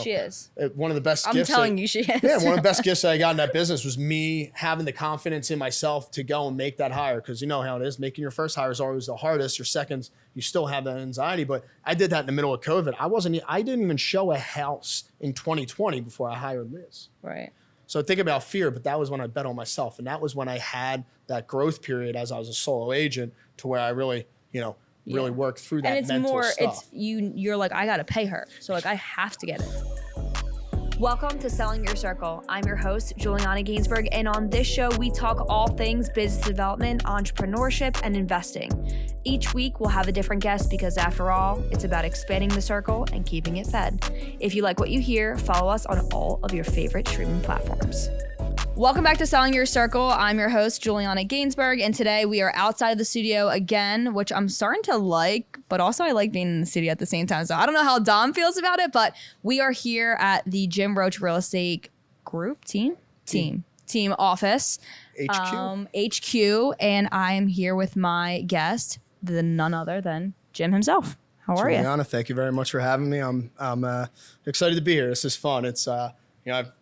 She is. One of the best gifts. I'm telling you, she is. Yeah, one of the best gifts that I got in that business was me having the confidence in myself to go and make that hire. Because you know how it is. Making your first hire is always the hardest. Your seconds, you still have that anxiety. But I did that in the middle of COVID. I didn't even show a house in 2020 before I hired Liz. Right. So think about fear, but that was when I bet on myself. And that was when I had that growth period as I was a solo agent to where I really, really work through that mental stuff. You're like, I got to pay her. So like, I have to get it. Welcome to Selling Your Circle. I'm your host, Juliana Gainsburg. And on this show, we talk all things business development, entrepreneurship, and investing. Each week, we'll have a different guest because after all, it's about expanding the circle and keeping it fed. If you like what you hear, follow us on all of your favorite streaming platforms. Welcome back to Selling Your Circle. I'm your host, Juliana Gainsburg, and today we are outside of the studio again, which I'm starting to like, but also I like being in the studio at the same time. So I don't know how Dom feels about it, but we are here at the Jim Roche Real Estate Group team office. HQ, and I am here with my guest, none other than Jim himself. How are you? Juliana, thank you very much for having me. I'm excited to be here. This is fun. It's I've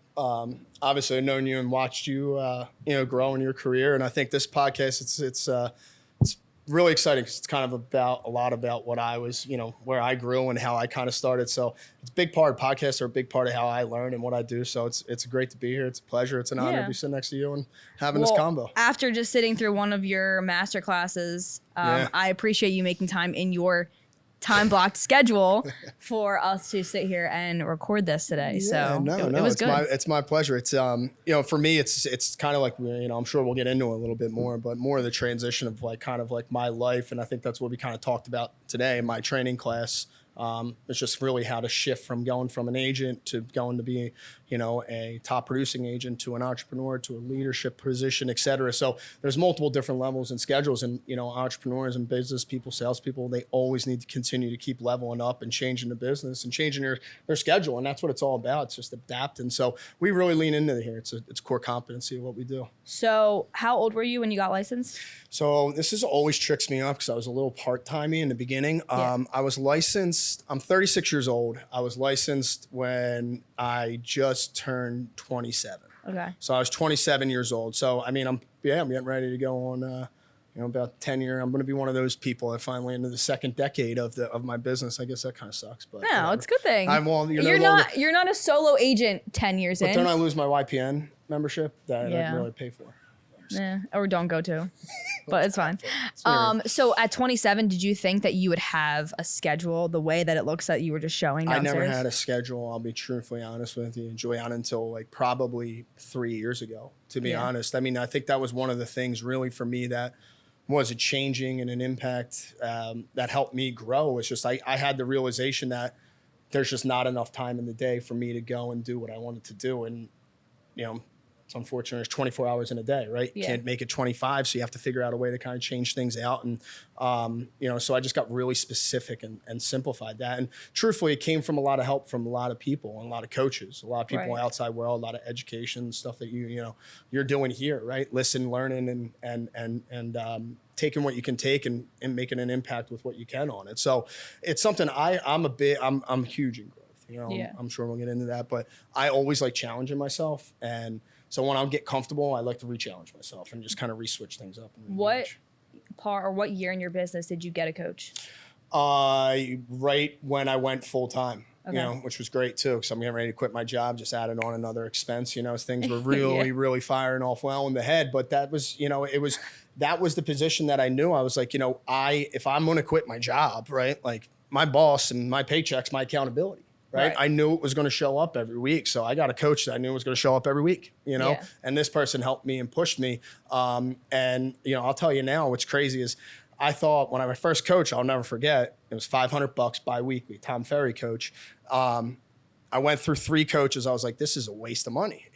obviously known you and watched you grow in your career, and I think this podcast it's really exciting because it's kind of a lot about what I was, where I grew and how I kind of started. So it's a big part. Podcasts are a big part of how I learn and what I do. So it's great to be here. It's a pleasure. It's an honor to be sitting next to you and having this combo. After just sitting through one of your master classes, I appreciate you making time in your time-blocked schedule for us to sit here and record this today. Yeah, it was good. It's my pleasure. It's for me, it's kind of like, I'm sure we'll get into it a little bit more, but more of the transition of kind of my life. And I think that's what we kind of talked about today in my training class. It's just really how to shift from going from an agent to going to be, a top producing agent to an entrepreneur to a leadership position, et cetera. So there's multiple different levels and schedules, and, entrepreneurs and business people, salespeople, they always need to continue to keep leveling up and changing the business and changing their schedule. And that's what it's all about. It's just adapting. So we really lean into here. It's a core competency of what we do. So how old were you when you got licensed? So this always tricks me up because I was a little part-timey in the beginning. I was licensed. I'm 36 years old. I was licensed when I just turned 27. Okay. So I was 27 years old. So, I'm getting ready to go on, about 10 years. I'm going to be one of those people that finally into the second decade of my business. I guess that kind of sucks, but no, it's a good thing. You're not a solo agent 10 years in. But don't I lose my YPN membership that I really pay for? Yeah, or don't go to, but it's fine. So at 27, did you think that you would have a schedule the way that it looks that you were just showing downstairs? I never had a schedule. I'll be truthfully honest with you, Juliana, until probably 3 years ago, to be honest. I think that was one of the things really for me that was a changing and an impact that helped me grow. It's just I had the realization that there's just not enough time in the day for me to go and do what I wanted to do. And, it's unfortunate. It's 24 hours in a day, right? You can't make it 25, so you have to figure out a way to kind of change things out. And, so I just got really specific and simplified that. And truthfully, it came from a lot of help from a lot of people and a lot of coaches, a lot of people outside world, a lot of education stuff that you're doing here, right? Listen, learning, and taking what you can take and making an impact with what you can on it. So it's something I'm huge in growth. I'm sure we'll get into that, but I always like challenging myself. And so when I get comfortable, I like to re-challenge myself and just kind of re-switch things up. What year in your business did you get a coach? Right when I went full time, which was great too, because I'm getting ready to quit my job, just added on another expense, as things were really, really firing off well in the head. But that was, that was the position that I knew. I was like, if I'm going to quit my job, right? Like my boss and my paycheck's my accountability. Right. I knew it was going to show up every week. So I got a coach that I knew was going to show up every week, and this person helped me and pushed me. And I'll tell you now, what's crazy is I thought when I my first coach, I'll never forget, it was $500 bi-weekly, Tom Ferry coach. I went through 3 coaches. I was like, this is a waste of money.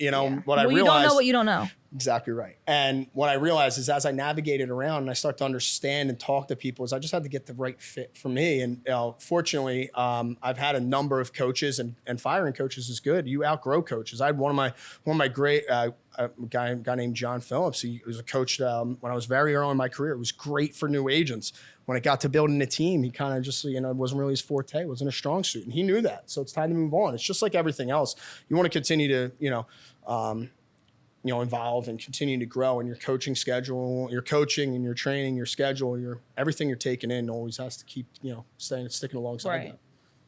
What I realized. You don't know what you don't know. Exactly right. And what I realized is as I navigated around and I start to understand and talk to people is I just had to get the right fit for me. And fortunately, I've had a number of coaches and firing coaches is good. You outgrow coaches. I had one of my great a guy named John Phillips. He was a coach when I was very early in my career. It was great for new agents. When it got to building a team, he kind of just, it wasn't really his forte. It wasn't a strong suit. And he knew that. So it's time to move on. It's just like everything else. You want to continue to, involve and continue to grow in your coaching schedule, your coaching and your training, your schedule, everything you're taking in always has to keep, sticking alongside that.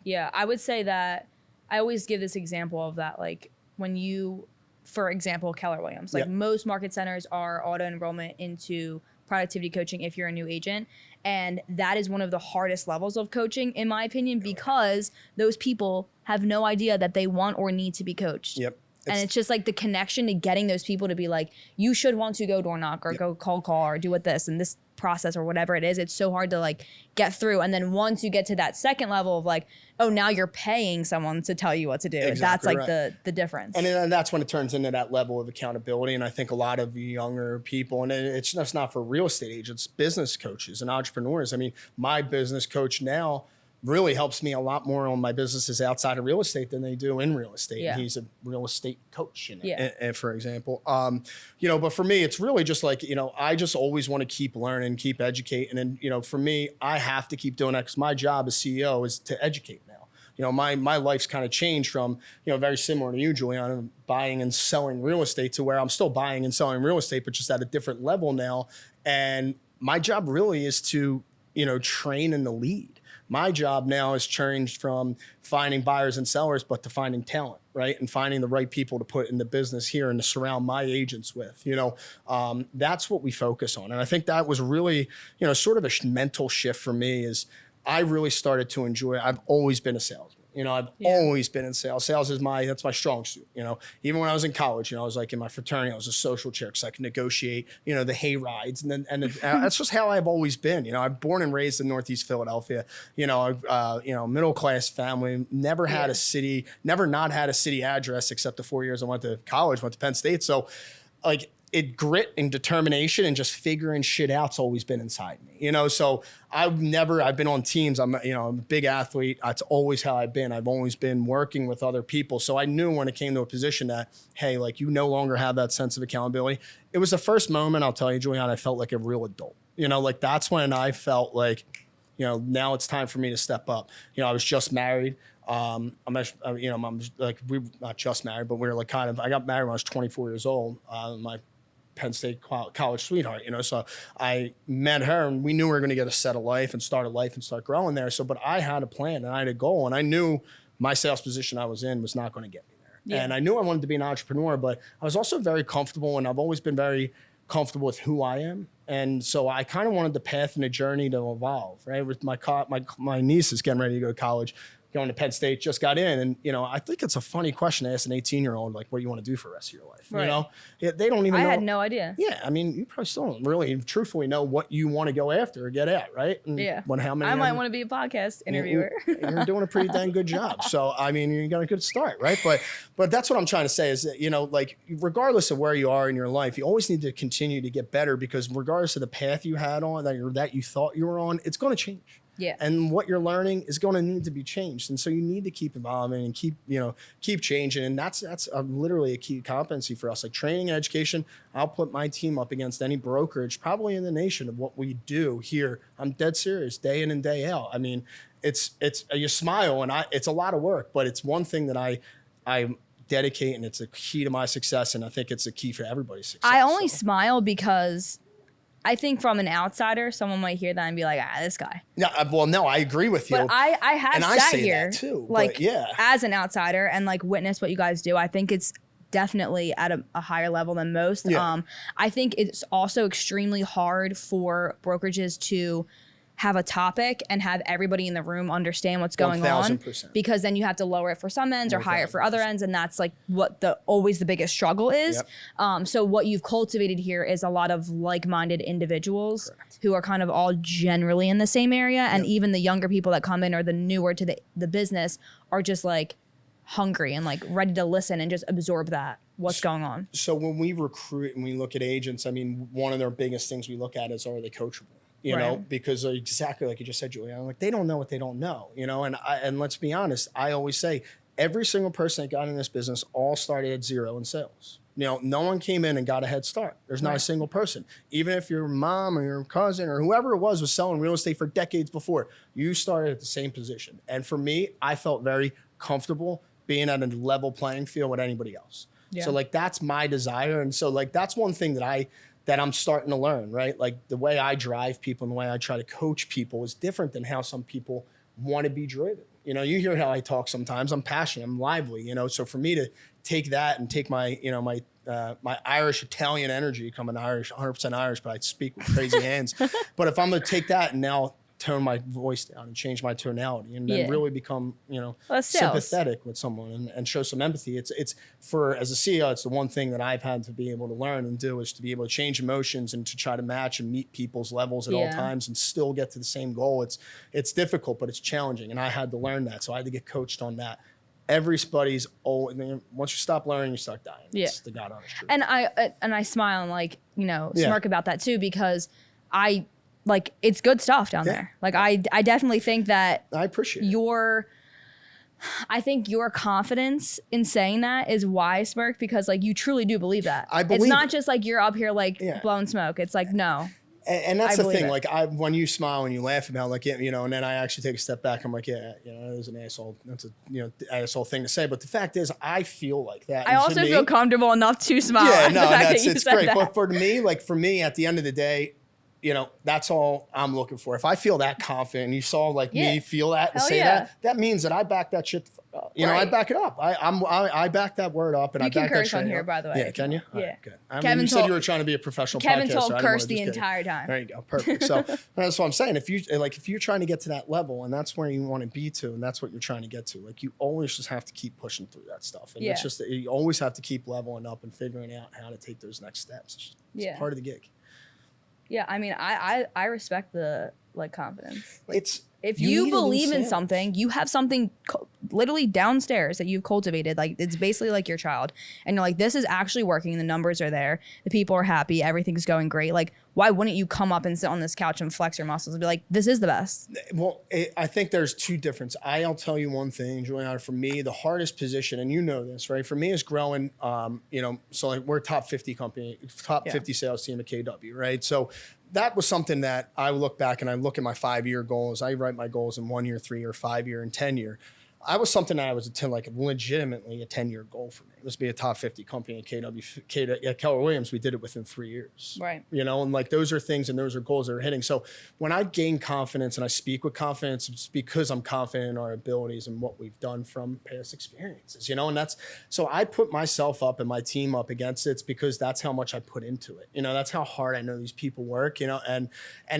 Yeah. I would say that I always give this example of that. Like when you, for example, Keller Williams, like most market centers are auto enrollment into productivity coaching if you're a new agent. And that is one of the hardest levels of coaching, in my opinion, because those people have no idea that they want or need to be coached. Yep. And it's just like the connection to getting those people to be like, you should want to go door knock or go cold call or do what this and this process or whatever it is. It's so hard to like get through. And then once you get to that second level of like, oh, now you're paying someone to tell you what to do. Exactly that's like right. the difference. And then that's when it turns into that level of accountability. And I think a lot of younger people, and it's just not for real estate agents, business coaches and entrepreneurs. I mean, my business coach now really helps me a lot more on my businesses outside of real estate than they do in real estate. Yeah. And he's a real estate coach, for example. But for me, it's really just like, I just always want to keep learning, keep educating. And, for me, I have to keep doing that because my job as CEO is to educate now. My life's kind of changed from, very similar to you, Juliana, buying and selling real estate to where I'm still buying and selling real estate, but just at a different level now. And my job really is to, train and to lead. My job now has changed from finding buyers and sellers, but to finding talent, right? And finding the right people to put in the business here and to surround my agents with, that's what we focus on. And I think that was really, sort of a mental shift for me is I really started to enjoy it. I've always been a salesman. I've always been in sales. Sales is that's my strong suit. Even when I was in college, I was like in my fraternity, I was a social chair because I could negotiate, the hay rides, and that's just how I've always been. I'm born and raised in Northeast Philadelphia. Middle class family, never had a city, never not had a city address except the 4 years I went to college, went to Penn State. So, grit and determination and just figuring shit out's always been inside me, so I've been on teams. I'm a big athlete. That's always how I've been. I've always been working with other people. So I knew when it came to a position that, hey, like you no longer have that sense of accountability. It was the first moment, I'll tell you, Juliana, I felt like a real adult, that's when I felt like, now it's time for me to step up. I was just married. I'm like, we not just married, but we were like I got married when I was 24 years old. My Penn State college sweetheart, so I met her and we knew we were going to get a set of life and start growing there. So, but I had a plan and I had a goal and I knew my sales position I was in was not going to get me there. Yeah. And I knew I wanted to be an entrepreneur, but I was also very comfortable and I've always been very comfortable with who I am. And so I kind of wanted the path and the journey to evolve, right? With my niece is getting ready to go to college, going to Penn State, just got in. And, I think it's a funny question to ask an 18-year-old, like, what do you want to do for the rest of your life? Right. They don't even know. I had no idea. Yeah. I mean, you probably still don't really truthfully know what you want to go after or get at, right? And yeah. How many I might want to be a podcast interviewer. You're doing a pretty dang good job. So, I mean, you got a good start, right? But that's what I'm trying to say is that, regardless of where you are in your life, you always need to continue to get better because regardless of the path you had on that you thought you were on, it's going to change. Yeah. And what you're learning is going to need to be changed. And so you need to keep evolving and keep changing. And that's literally a key competency for us. Like training and education, I'll put my team up against any brokerage probably in the nation of what we do here. I'm dead serious day in and day out. I mean, it's you smile and it's a lot of work, but it's one thing that I dedicate and it's a key to my success. And I think it's a key for everybody's success. I only smile because I think from an outsider, someone might hear that and be like, this guy. No, I agree with you. But I have and sat I say here that too, as an outsider and witness what you guys do. I think it's definitely at a higher level than most. Yeah. I think it's also extremely hard for brokerages to have a topic and have everybody in the room understand what's going 1000%. on, because then you have to lower it for some ends or higher it for other ends, and that's what always the biggest struggle is. Yep. So what you've cultivated here is a lot of like-minded individuals. Correct. Who are kind of all generally in the same area, and even the younger people that come in or the newer to the business are just hungry and ready to listen and just absorb that. what's going on. So when we recruit and we look at agents, I mean, one of their biggest things we look at is, are they coachable? You know, because exactly like you just said, Juliana, like they don't know what they don't know, you know, and let's be honest, I always say every single person that got in this business all started at zero in sales. You know, no one came in and got a head start. There's not a single person. Even if your mom or your cousin or whoever it was selling real estate for decades before, you started at the same position. And for me, I felt very comfortable being at a level playing field with anybody else. Yeah. So like, that's my desire. And so like, that's one thing that I'm starting to learn, right? Like the way I drive people and the way I try to coach people is different than how some people want to be driven. You know, you hear how I talk sometimes. I'm passionate, I'm lively, you know. So for me to take that and take my, you know, my Irish Italian energy, I'm an Irish, 100% Irish, but I speak with crazy hands. But if I'm going to take that and now tone my voice down and change my tonality and then really become, you know, sympathetic with someone and show some empathy. It's for, as a CEO, it's the one thing that I've had to be able to learn and do is to be able to change emotions and to try to match and meet people's levels at all times and still get to the same goal. It's difficult, but it's challenging. And I had to learn that. So I had to get coached on that. Everybody's once you stop learning, you start dying. It's the God honest truth. And I smile and like, you know, smirk about that too, because like it's good stuff down there. Like I definitely think that I appreciate I think your confidence in saying that is why, Smirk, because like you truly do believe that. I believe it's not just like you're up here like blowing smoke. It's like no. And that's the thing. Like when you smile and you laugh about like you know, and then I actually take a step back. I'm like, yeah, you know, it was an asshole. That's a asshole thing to say. But the fact is, I feel like that. I also feel comfortable enough to smile. Yeah, no, it's great. But for me, at the end of the day, you know, that's all I'm looking for. If I feel that confident and you saw like me feel that and say that means that I back that shit. You know, I back it up. I back that word up and I back that shit. You can curse on here, by the way. Yeah, can you? Yeah. Right, good. I mean, you said you were trying to be a professional Kevin podcaster. told curse the entire time. There you go. Perfect. So that's what I'm saying. If you're trying to get to that level and that's where you want to be to and that's what you're trying to get to, like you always just have to keep pushing through that stuff. And it's just, you always have to keep leveling up and figuring out how to take those next steps. It's part of the gig. Yeah, I mean, I respect the like confidence. Like, if you believe in something, you have something literally downstairs that you've cultivated. Like it's basically like your child, and you're like, this is actually working. The numbers are there. The people are happy. Everything's going great. Like, why wouldn't you come up and sit on this couch and flex your muscles and be like, this is the best? Well, I think there's two differences. I'll tell you one thing, Juliana. For me, the hardest position, and you know this, right? For me, is growing. You know, so like we're top 50 company, top 50 sales team at KW, right? So that was something that I look back and I look at my 5-year goals. I write my goals in 1 year, 3 year, 5 year, and 10 year. I was something that I was like legitimately a 10-year goal for me. It was to be a top 50 company at Keller Williams. We did it within 3 years. Right. You know, and like those are things and those are goals that are hitting. So when I gain confidence and I speak with confidence, it's because I'm confident in our abilities and what we've done from past experiences, you know, and that's, so I put myself up and my team up against it. It's because that's how much I put into it. You know, that's how hard I know these people work, you know, and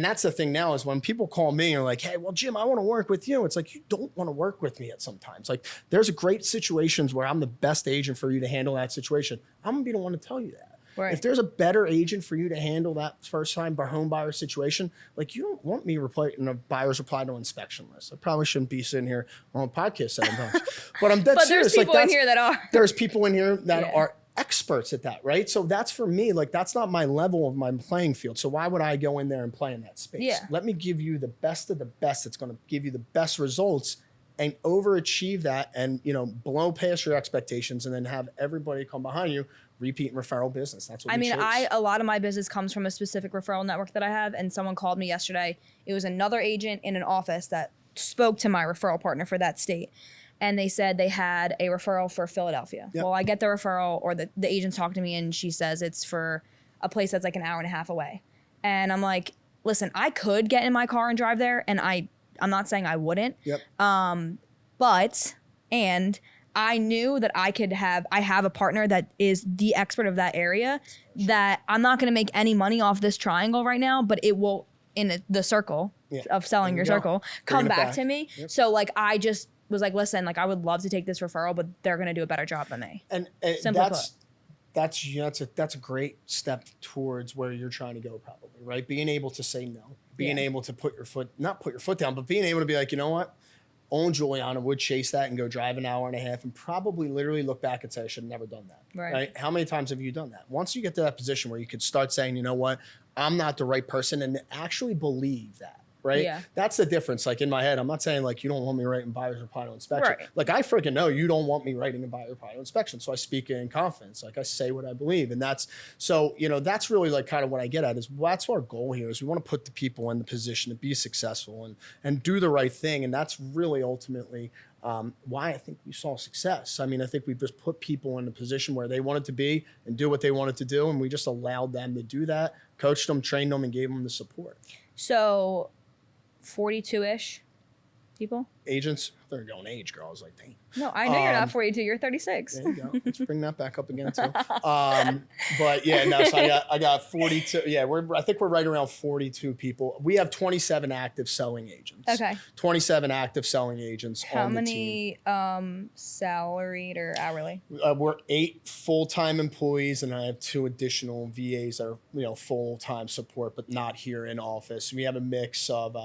that's the thing now is when people call me and are like, hey, well, Jim, I want to work with you. It's like, you don't want to work with me at sometimes. Like there's great situations where I'm the best agent for you to handle that situation. I'm gonna be the one to tell you that. Right. If there's a better agent for you to handle that first time home buyer situation, like you don't want me replying a buyer's reply to inspection list. I probably shouldn't be sitting here on a podcast sometimes, but I'm dead but serious. There's people in here that are. There's people in here that are experts at that, right? So that's for me, like that's not my level of my playing field. So why would I go in there and play in that space? Yeah. Let me give you the best of the best that's going to give you the best results and overachieve that and, you know, blow past your expectations and then have everybody come behind you, repeat and referral business. That's what a lot of my business comes from a specific referral network that I have. And someone called me yesterday. It was another agent in an office that spoke to my referral partner for that state. And they said they had a referral for Philadelphia. Yep. Well, I get the referral or the agent's talking to me and she says it's for a place that's like an hour and a half away. And I'm like, listen, I could get in my car and drive there and I'm not saying I wouldn't, but I knew that I have a partner that is the expert of that area, that I'm not going to make any money off this triangle right now, but it will, in the circle of selling your circle, come back to me. Yep. So like, I just was like, listen, like I would love to take this referral, but they're going to do a better job than me. And that's a great step towards where you're trying to go probably, right? Being able to say no, being able to not put your foot down, but being able to be like, you know what? own Juliana would chase that and go drive an hour and a half and probably literally look back and say, I should have never done that. Right? How many times have you done that? Once you get to that position where you could start saying, you know what, I'm not the right person, and actually believe that. Right? Yeah. That's the difference. Like in my head, I'm not saying like you don't want me writing buyer's reply to inspection. Right. Like I freaking know you don't want me writing a buyer's reply to inspection. So I speak in confidence. Like I say what I believe. And that's, so, you know, that's really like kind of what I get at is that's our goal here is we want to put the people in the position to be successful and do the right thing. And that's really ultimately why I think we saw success. I mean, I think we just put people in a position where they wanted to be and do what they wanted to do. And we just allowed them to do that, coached them, trained them, and gave them the support. So 42-ish people? Agents, they're going age, girl. I was like, dang. No, I know you're not 42. You're 36. There you go. Let's bring that back up again too. But yeah, no. So I got 42. Yeah, I think we're right around 42 people. We have 27 active selling agents. Okay. 27 active selling agents. How on many the team. Salaried or hourly? We're 8 full-time employees, and I have 2 additional VAs that are full-time support, but not here in office. We have a mix of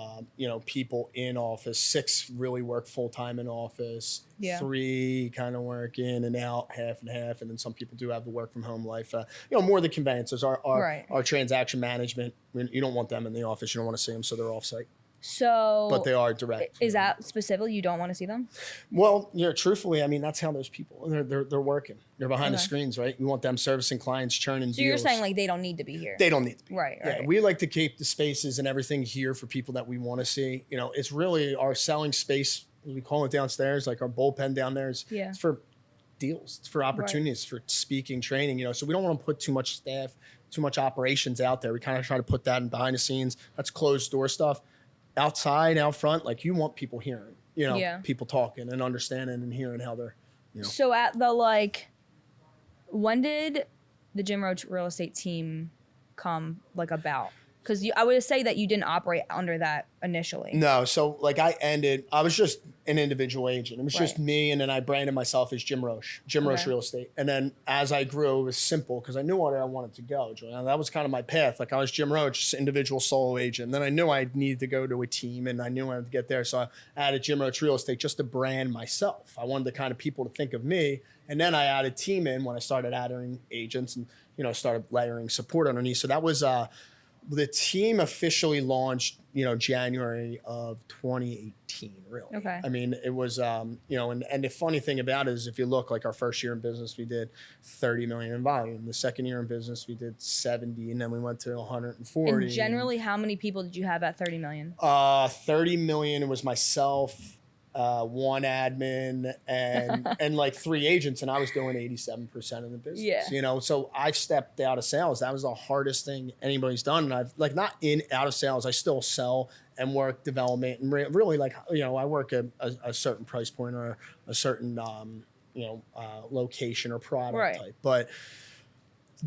people in office. 6 really work full-time in office. Yeah. 3 kind of work in and out, half and half, and then some people do have the work from home life. More the conveyancers, our transaction management. You don't want them in the office. You don't want to see them, so they're off-site. So, but they are direct. Is that specifically you don't want to see them? Well, truthfully, I mean that's how those people they're working. They're behind the screens, right? We want them servicing clients, churning deals. So you're saying like they don't need to be here? They don't need to be. Right. Yeah, we like to keep the spaces and everything here for people that we want to see. It's really our selling space. We call it downstairs, like our bullpen down there is it's for deals, it's for opportunities, for speaking, training, so we don't want to put too much staff, too much operations out there. We kind of try to put that in behind the scenes. That's closed door stuff. Outside, out front, like you want people hearing, people talking and understanding and hearing how they're, So at the when did the Jim Roche real estate team come about? Because I would say that you didn't operate under that initially. No, so I was just an individual agent. It was just me, and then I branded myself as Jim Roche Roche Real Estate. And then as I grew, it was simple because I knew where I wanted to go, Juliana. That was kind of my path. Like I was Jim Roche, individual solo agent. And then I knew I needed to go to a team, and I knew I had to get there. So I added Jim Roche Real Estate just to brand myself. I wanted the kind of people to think of me. And then I added team in when I started adding agents and, started layering support underneath. So that was the team officially launched, January of 2018, really. Okay. I mean, it was, and the funny thing about it is if you look, like our first year in business, we did 30 million in volume. The second year in business, we did 70, and then we went to 140. And generally, how many people did you have at 30 million? 30 million, it was myself, 1 admin and like 3 agents, and I was doing 87% of the business. Yeah. So I've stepped out of sales. That was the hardest thing anybody's done. And I've not out of sales. I still sell and work development and really I work at a certain price point or a certain location or product type. But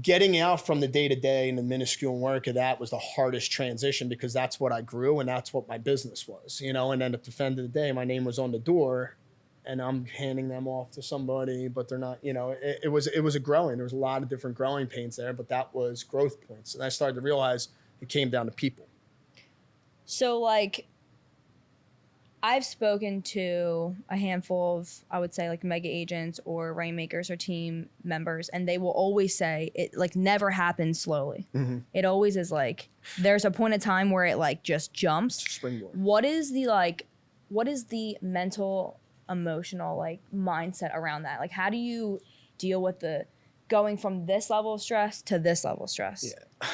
getting out from the day-to-day and the minuscule work of that was the hardest transition because that's what I grew and that's what my business was, and then at the end of the day, my name was on the door and I'm handing them off to somebody, but they're not, it was a growing, there was a lot of different growing pains there, but that was growth points. And I started to realize it came down to people. So I've spoken to a handful of, I would say mega agents or rainmakers or team members, and they will always say it never happens slowly. Mm-hmm. It always is there's a point of time where it just jumps. Springboard. What is the mental, emotional mindset around that? How do you deal with the going from this level of stress to this level of stress? Yeah.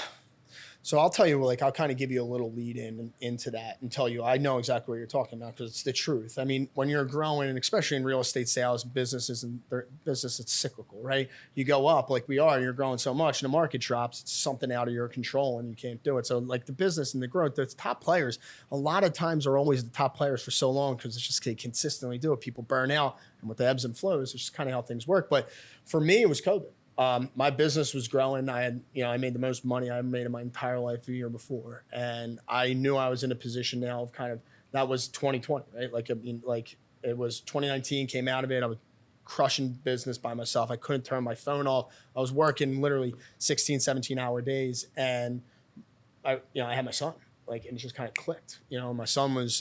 So I'll tell you, I'll kind of give you a little lead into that and tell you, I know exactly what you're talking about because it's the truth. I mean, when you're growing, and especially in real estate sales, business, it's cyclical, right? You go up like we are, you're growing so much and the market drops, it's something out of your control and you can't do it. So the business and the growth, the top players, a lot of times are always the top players for so long because it's just they consistently do it. People burn out, and with the ebbs and flows, it's just kind of how things work. But for me, it was COVID. My business was growing. I made the most money I made in my entire life the year before. And I knew I was in a position now of that was 2020, right? It was 2019, came out of it. I was crushing business by myself. I couldn't turn my phone off. I was working literally 16, 17-hour days. And I had my son, and it just kind of clicked. My son was,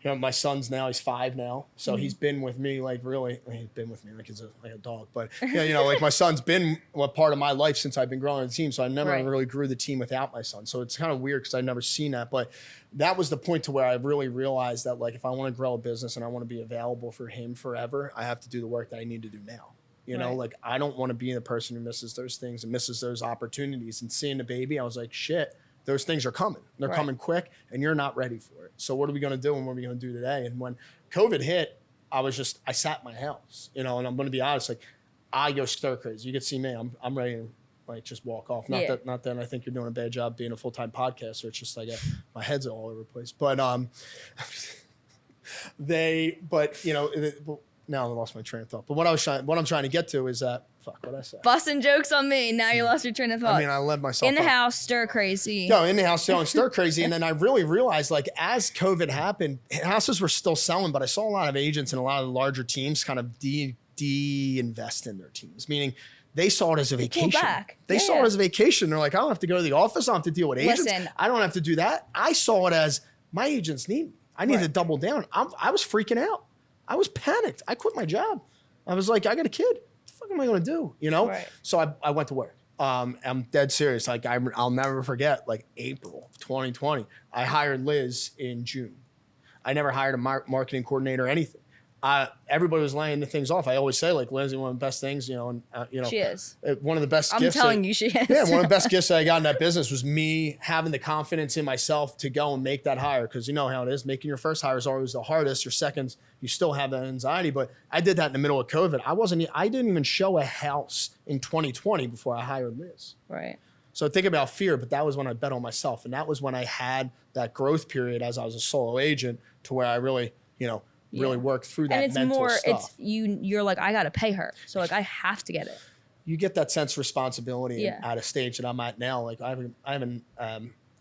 You know, my son's now, he's 5 now. So he's been with me, like really, I mean, he's been with me like he's like a dog. But, yeah, you know, like my son's been a part of my life since I've been growing the team. So I never really grew the team without my son. So it's kind of weird because I've never seen that. But that was the point to where I really realized that, like, if I want to grow a business and I want to be available for him forever, I have to do the work that I need to do now. You know, like, I don't want to be the person who misses those things and misses those opportunities. And seeing the baby, I was like, shit. Those things are coming. They're coming quick, and you're not ready for it. So what are we going to do, and what are we going to do today? And when COVID hit, I sat in my house, you know, and I'm going to be honest, like, I go stir crazy. You can see me. I'm ready to, like, just walk off. Not that I think you're doing a bad job being a full-time podcaster. It's just like my head's all over the place. But you know, now I lost my train of thought. But what I'm trying to get to is that, fuck, what'd I say? Busting jokes on me. Now you lost your train of thought. I mean, I led myself in the up. house, stir crazy. No, in the house selling stir crazy. And then I really realized, like, as COVID happened, houses were still selling, but I saw a lot of agents and a lot of the larger teams kind of de-invest in their teams, meaning they saw it as a vacation. Pull back. They saw it as a vacation. They're like, I don't have to go to the office. I don't have to deal with agents. Listen. I don't have to do that. I saw it as my agents need me. I need to double down. I was freaking out. I was panicked. I quit my job. I was like, I got a kid. What the fuck am I going to do? You know? Right. So I went to work. I'm dead serious. Like, I'll never forget, like, April of 2020. I hired Liz in June. I never hired a marketing coordinator or anything. Everybody was laying the things off. I always say, like, Lindsay, one of the best things, you know, and you know, she is one of the best gifts. I'm telling you, she is. Yeah, one of the best gifts that I got in that business was me having the confidence in myself to go and make that hire. Because you know how it is, making your first hire is always the hardest. Your seconds, you still have that anxiety. But I did that in the middle of COVID. I didn't even show a house in 2020 before I hired Liz. Right. So think about fear, but that was when I bet on myself, and that was when I had that growth period as I was a solo agent, to where I really, you know, really work through that mental stuff. You're like, I got to pay her. So, like, I have to get it. You get that sense of responsibility at a stage that I'm at now. Like, I have an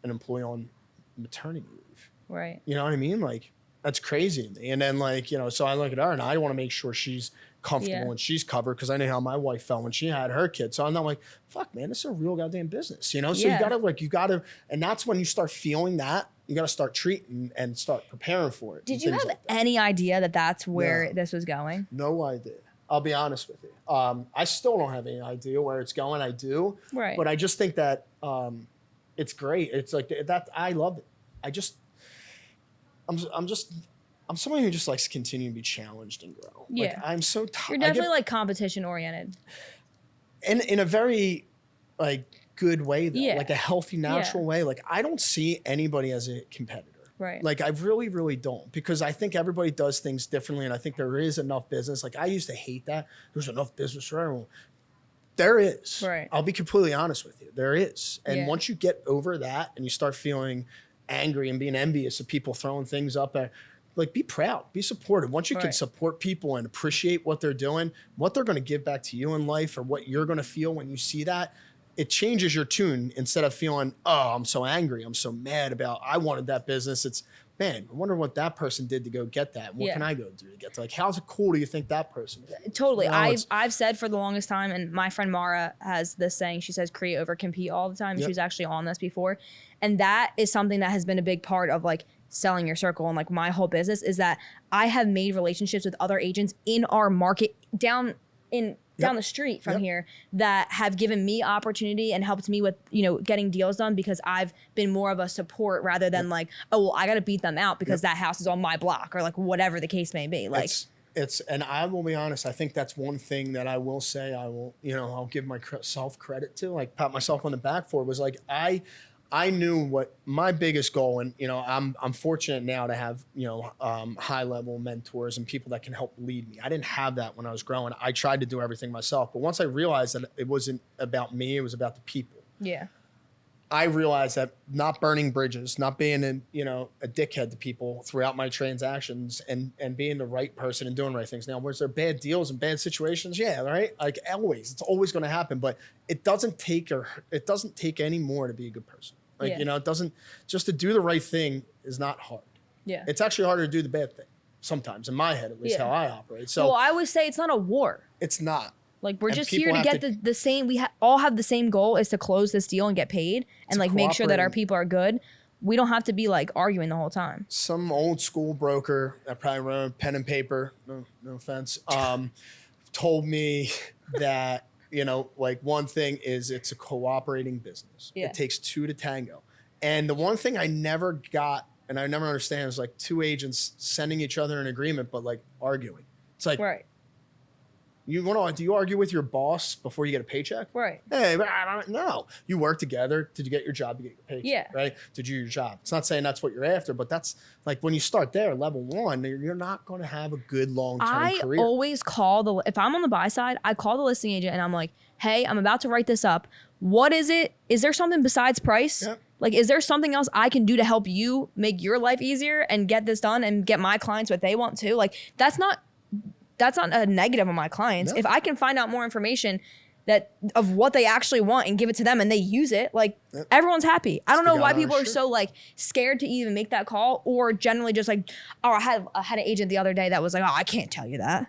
employee on maternity leave. Right. You know what I mean? Like, that's crazy to me. And then, like, you know, so I look at her and I want to make sure she's comfortable and she's covered, because I know how my wife felt when she had her kid. So I'm not like, fuck, man, this is a real goddamn business, you know? So you gotta, and that's when you start feeling that. You got to start treating and start preparing for it. Did you have any idea that that's where this was going? No idea. I'll be honest with you. I still don't have any idea where it's going. I do. Right. But I just think that it's great. It's like that. I love it. I'm someone who just likes to continue to be challenged and grow. Yeah. Like, I'm so tired. You're definitely like competition oriented. And in a very, like, good way, though, like a healthy, natural way. Like, I don't see anybody as a competitor. Right. Like, I really, really don't, because I think everybody does things differently, and I think there is enough business. Like, I used to hate that. There's enough business for everyone. There is. Right. I'll be completely honest with you. There is. And once you get over that and you start feeling angry and being envious of people throwing things up at, like, be proud, be supportive. Once you can support people and appreciate what they're doing, what they're going to give back to you in life, or what you're going to feel when you see that, it changes your tune. Instead of feeling, oh, I'm so angry, I'm so mad about, I wanted that business. It's, man, I wonder what that person did to go get that. What can I go do to get that? Like, how's it cool do you think that person did? Totally. You know, I've said for the longest time, and my friend Mara has this saying, she says, create over compete all the time. She was actually on this before. And that is something that has been a big part of, like, selling your circle and, like, my whole business, is that I have made relationships with other agents in our market down the street from here that have given me opportunity and helped me with, you know, getting deals done, because I've been more of a support rather than like, oh, well, I got to beat them out because that house is on my block, or like whatever the case may be. Like, and I will be honest, I think that's one thing that I will say, I'll give myself credit to, like, pat myself on the back for, was like, I knew what my biggest goal, and, you know, I'm fortunate now to have, you know, high level mentors and people that can help lead me. I didn't have that when I was growing. I tried to do everything myself, but once I realized that it wasn't about me, it was about the people. Yeah. I realized that not burning bridges, not being a dickhead to people throughout my transactions, and being the right person and doing the right things. Now, was there bad deals and bad situations? Yeah, right. Like, always, it's always going to happen, but it doesn't take any more to be a good person. Like, you know, it doesn't, just to do the right thing is not hard. Yeah. It's actually harder to do the bad thing sometimes, in my head, at least how I operate. So, well, I would say it's not a war. It's not. Like, we're just here to get the same, all have the same goal, is to close this deal and get paid and, like, make sure that our people are good. we don't have to be like arguing the whole time. Some old school broker that probably wrote pen and paper, no offense, told me that, you know, like one thing is it's a cooperating business. Yeah. It takes two to tango. And the one thing I never got and I never understand is like two agents sending each other an agreement, but like arguing. It's like, right. Do you argue with your boss before you get a paycheck? Right. Hey, but no. You work together. Did you get your job? You get your paycheck. Yeah. Right? Did you do your job? It's not saying that's what you're after, but that's like when you start there, level one, you're not going to have a good long-term career. I always call if I'm on the buy side, I call the listing agent and I'm like, hey, I'm about to write this up. What is it? Is there something besides price? Yep. Like, is there something else I can do to help you make your life easier and get this done and get my clients what they want to? Like, that's not a negative on my clients. No. If I can find out more information of what they actually want and give it to them and they use it, like everyone's happy. I don't know why people are so like scared to even make that call, or generally just like, oh, I had an agent the other day that was like, oh, I can't tell you that. I'm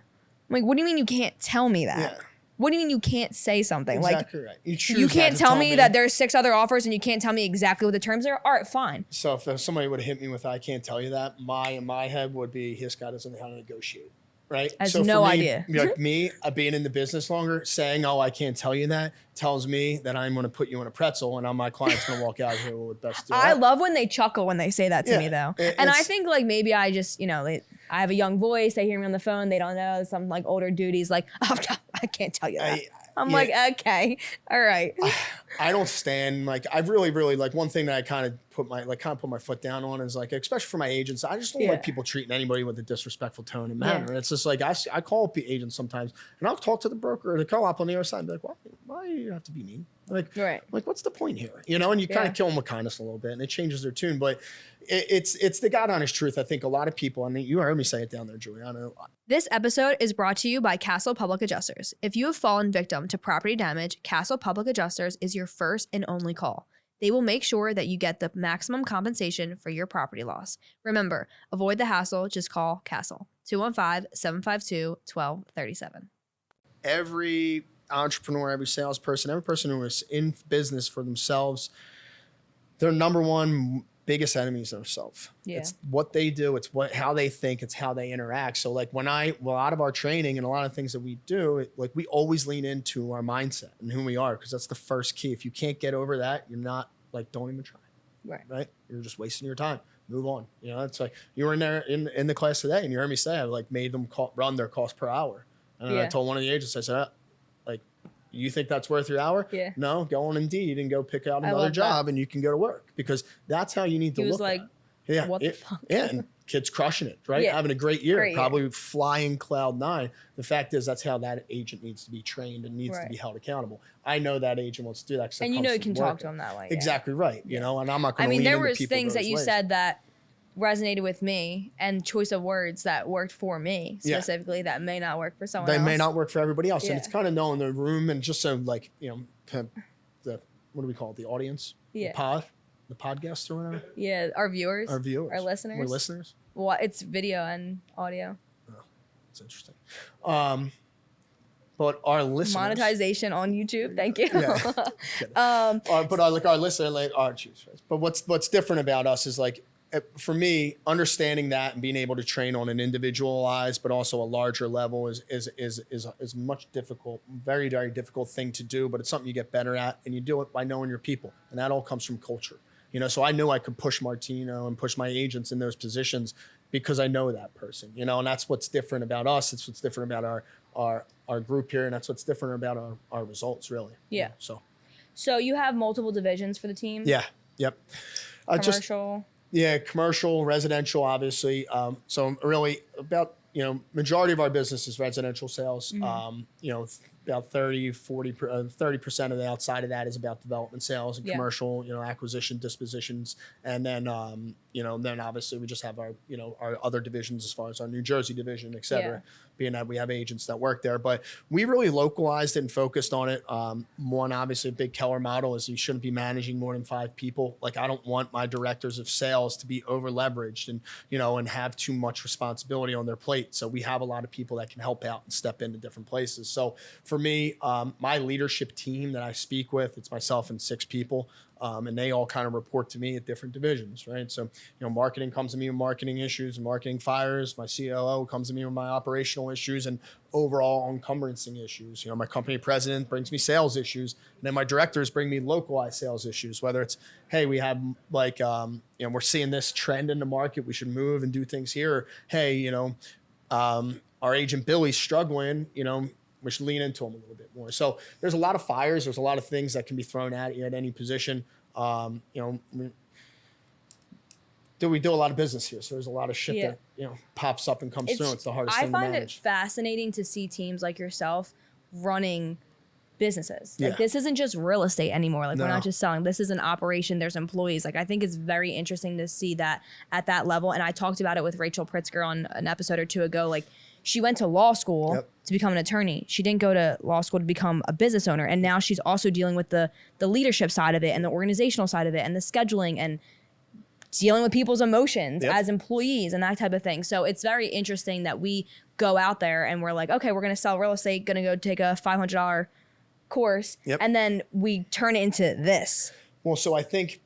like, what do you mean you can't tell me that? Yeah. What do you mean you can't say something? Exactly like, right. You can't tell me that there's 6 other offers and you can't tell me exactly what the terms are? All right, fine. So if somebody would have hit me with, I can't tell you that, in my head would be, this guy doesn't know how to negotiate. Right? Has no idea. Like me, being in the business longer, saying, oh, I can't tell you that, tells me that I'm going to put you in a pretzel and my client's going to walk out here with best do. I love when they chuckle when they say that to me, though. And I think like maybe I just, I have a young voice. They hear me on the phone. They don't know. Some like older duties like, oh, I can't tell you that. I'm like, okay, all right. I don't stand like I've really like one thing that I kind of put my foot down on is like, especially for my agents, I just don't like people treating anybody with a disrespectful tone and manner. And it's just like I call agents sometimes and I'll talk to the broker or the co-op on the other side and be like, why do you have to be mean? Like, like what's the point here? And you kind of kill them with kindness a little bit and it changes their tune. But it's the God honest truth. I think a lot of people, and you heard me say it down there, Juliana. This episode is brought to you by Castle Public Adjusters. If you have fallen victim to property damage, Castle Public Adjusters is your first and only call. They will make sure that you get the maximum compensation for your property loss. Remember, avoid the hassle. Just call Castle. 215-752-1237. Every entrepreneur, every salesperson, every person who is in business for themselves, their number one biggest enemy is themselves. Yeah. It's what they do. It's how they think. It's how they interact. So like a lot of our training and a lot of things that we do, like we always lean into our mindset and who we are, because that's the first key. If you can't get over that, you're not like, don't even try. Right. You're just wasting your time. Move on. It's like you were in there in the class today and you heard me say, I like made them run their cost per hour. And I told one of the agents, I said, you think that's worth your hour? Yeah. No, go on Indeed and go pick out another job and you can go to work, because that's how you need to look at it. What the fuck? Yeah, and kids crushing it, right? Yeah. Having a great year, probably flying cloud 9. The fact is that's how that agent needs to be trained and needs to be held accountable. I know that agent wants to do that. And you can talk to them that way. Yeah. Exactly right. And I'm not going to there was things that you said that resonated with me, and choice of words that worked for me specifically that may not work for someone else. They may not work for everybody else. And it's kind of knowing the room, and just so like, what do we call it? The audience? Yeah. The podcast or whatever? Yeah. Our viewers. Our listeners. We're listeners. Well, it's video and audio. Oh, that's interesting. But our listeners. Monetization on YouTube. Thank you. Yeah. But our listeners, like, but what's different about us is like, for me, understanding that and being able to train on an individualized but also a larger level is much difficult, very, very difficult thing to do, but it's something you get better at, and you do it by knowing your people, and that all comes from culture. So I knew I could push Martino and push my agents in those positions because I know that person, and that's what's different about us. It's what's different about our group here, and that's what's different about our results, really. Yeah. So you have multiple divisions for the team? Yeah. Yep. Commercial. Yeah, commercial, residential, obviously. So really about, majority of our business is residential sales. Mm-hmm. About 30% of the outside of that is about development sales and commercial, acquisition, dispositions. And then, then obviously we just have our other divisions as far as our New Jersey division, et cetera, being that we have agents that work there. But we really localized it and focused on it. One, obviously, a big Keller model is you shouldn't be managing more than 5 people. Like, I don't want my directors of sales to be over leveraged and, and have too much responsibility on their plate. So we have a lot of people that can help out and step into different places. So for me, my leadership team that I speak with, it's myself and 6 people. And they all kind of report to me at different divisions, right? So, marketing comes to me with marketing issues, marketing fires. My COO comes to me with my operational issues and overall encumberancing issues. My company president brings me sales issues, and then my directors bring me localized sales issues, whether it's, hey, we have we're seeing this trend in the market, we should move and do things here. Or, hey, our agent Billy's struggling, we should lean into them a little bit more. So there's a lot of fires. There's a lot of things that can be thrown at you at any position. We do a lot of business here. So there's a lot of shit that, pops up and comes through. It's the hardest thing to manage. I find it fascinating to see teams like yourself running businesses. Like this isn't just real estate anymore. Like we're not just selling. This is an operation. There's employees. Like I think it's very interesting to see that at that level. And I talked about it with Rachel Pritzker on an episode or 2 ago. Like she went to law school to become an attorney. She didn't go to law school to become a business owner. And now she's also dealing with the leadership side of it and the organizational side of it and the scheduling and dealing with people's emotions as employees and that type of thing. So it's very interesting that we go out there and we're like, okay, we're going to sell real estate, going to go take a $500 course. And then we turn it into this. Well, so I think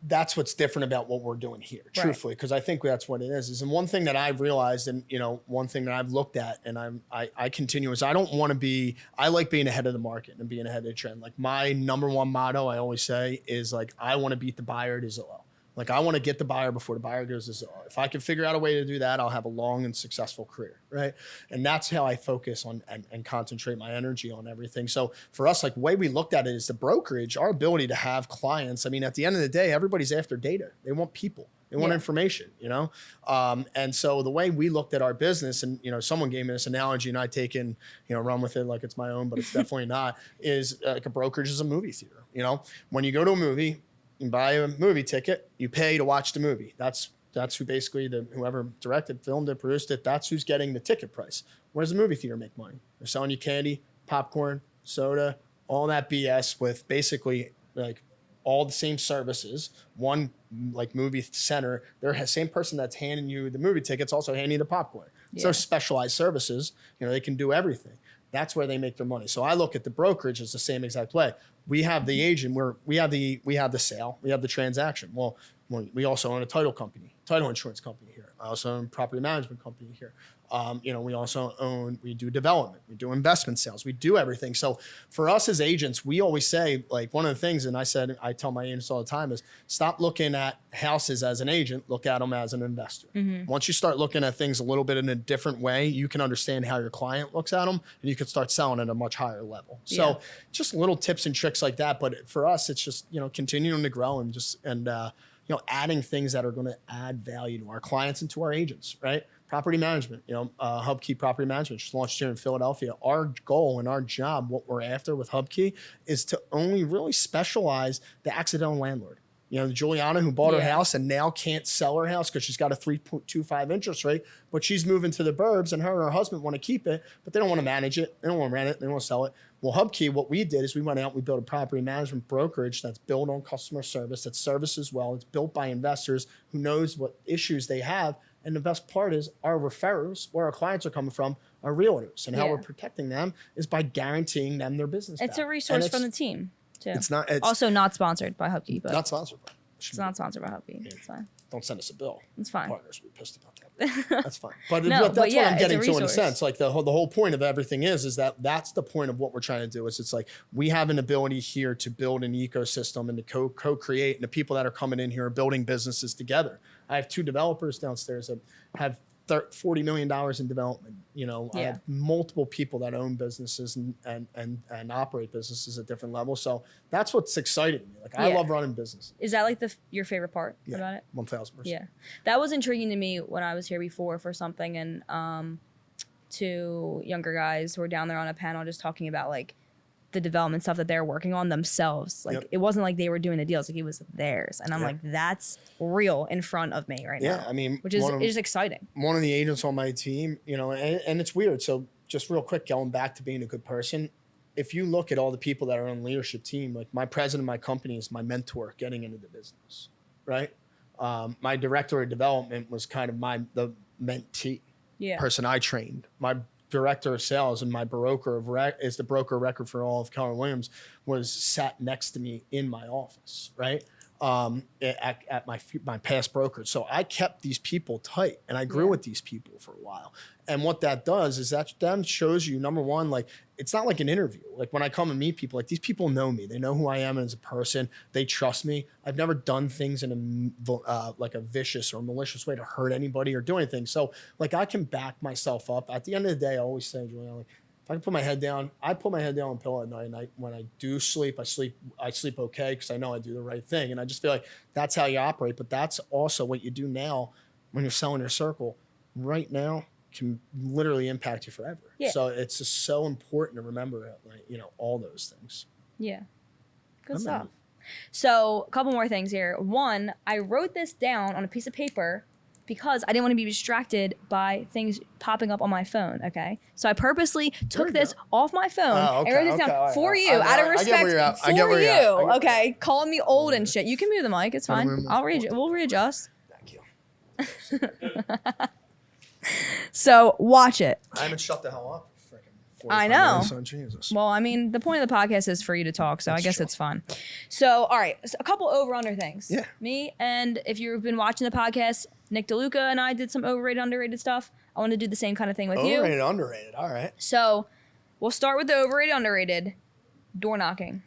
that's what's different about what we're doing here, truthfully, because I think that's what it is. And one thing that I've realized, and one thing that I've looked at, and I continue is I like being ahead of the market and being ahead of the trend. Like my number one motto, I always say, is like I want to beat the buyer to Zillow. Like I want to get the buyer before the buyer goes to Zillow. If I can figure out a way to do that, I'll have a long and successful career, right? And that's how I focus on and concentrate my energy on everything. So for us, like the way we looked at it is the brokerage, our ability to have clients. I mean, at the end of the day, everybody's after data. They want people. They want information, And so the way we looked at our business, and, someone gave me this analogy and I take in, run with it like it's my own, but it's definitely not, is like a brokerage is a movie theater. When you go to a movie, you buy a movie ticket, you pay to watch the movie. That's who basically whoever directed, filmed it, produced it, that's who's getting the ticket price. Where does the movie theater make money? They're selling you candy, popcorn, soda, all that BS with basically like all the same services. One like movie center, they're the same person that's handing you the movie tickets also handing you the popcorn. So specialized services, they can do everything. That's where they make their money. So I look at the brokerage as the same exact way. We have the agent where we have the sale, we have the transaction. Well, we also own a title insurance company here. I also own a property management company here. We also we do development, we do investment sales, we do everything. So for us as agents, we always say, like one of the things, and I tell my agents all the time is stop looking at houses as an agent, look at them as an investor. Once you start looking at things a little bit in a different way, you can understand how your client looks at them and you can start selling at a much higher level. So just little tips and tricks like that. But for us, it's just, continuing to grow and adding things that are going to add value to our clients and to our agents, right? Property management, HubKey Property Management just launched here in Philadelphia. Our goal and our job, what we're after with HubKey, is to only really specialize the accidental landlord. Juliana who bought her house and now can't sell her house because she's got a 3.25 interest rate, but she's moving to the burbs and her husband want to keep it, but they don't want to manage it. They don't want to rent it. They don't want to sell it. Well, HubKey, what we did is we went out, we built a property management brokerage that's built on customer service, that services well. It's built by investors who knows what issues they have. And the best part is our referrals, where our clients are coming from, are realtors. And how we're protecting them is by guaranteeing them their business It's back. a resource from the team, too. It's also not sponsored by HubKey. But not sponsored by it's not sponsored by HubKey. It's fine. Don't send us a bill. It's fine. Partners will be pissed about that. That's fine. But that's what I'm getting to in a sense. Like the whole point of everything is that that's the point of what we're trying to do. Is it's like we have an ability here to build an ecosystem and to co-create, and the people that are coming in here are building businesses together. I have 2 developers downstairs that have $40 million in development. I have multiple people that own businesses and operate businesses at different levels. So that's what's exciting me. Like I love running businesses. Is that like your favorite part about it? 1,000%. Yeah, that was intriguing to me when I was here before for something, and 2 younger guys who were down there on a panel just talking about like the development stuff that they're working on themselves. Like it wasn't like they were doing the deals, like it was theirs. And I'm like, that's real in front of me right now. Yeah, I mean, which is exciting. One of the agents on my team, and it's weird. So just real quick, going back to being a good person, if you look at all the people that are on the leadership team, like my president of my company is my mentor getting into the business, right? My director of development was kind of the mentee person I trained. My director of sales and my broker is the broker of record for all of Keller Williams, was sat next to me in my office, right? At my past brokerage. So I kept these people tight and I grew with these people for a while. And what that does is that then shows you, number one, like, it's not like an interview. Like when I come and meet people, like these people know me. They know who I am as a person. They trust me. I've never done things in like a vicious or malicious way to hurt anybody or do anything. So like I can back myself up. At the end of the day, I always say, Juliana, like, if I can put my head down, I put my head down on the pillow at night. And when I do sleep, I sleep okay because I know I do the right thing. And I just feel like that's how you operate. But that's also what you do now when you're selling your circle right now can literally impact you forever. Yeah. So it's just so important to remember, like, you know, all those things. Yeah. Good stuff. So a couple more things here. One, I wrote this down on a piece of paper because I didn't want to be distracted by things popping up on my phone, okay? So I purposely took this off my phone and wrote this down for you, out of respect for you, okay? Calling me old and shit. You can mute the mic, it's fine. We'll readjust. Thank you. So watch it. I haven't shut the hell up. I know. Well, I mean, the point of the podcast is for you to talk, so I guess it's fun. So, all right, so a couple over-under things. Yeah. Me and if you've been watching the podcast, Nick DeLuca and I did some overrated, underrated stuff. I want to do the same kind of thing with you. Overrated, underrated. All right. So we'll start with the overrated, underrated. Door knocking.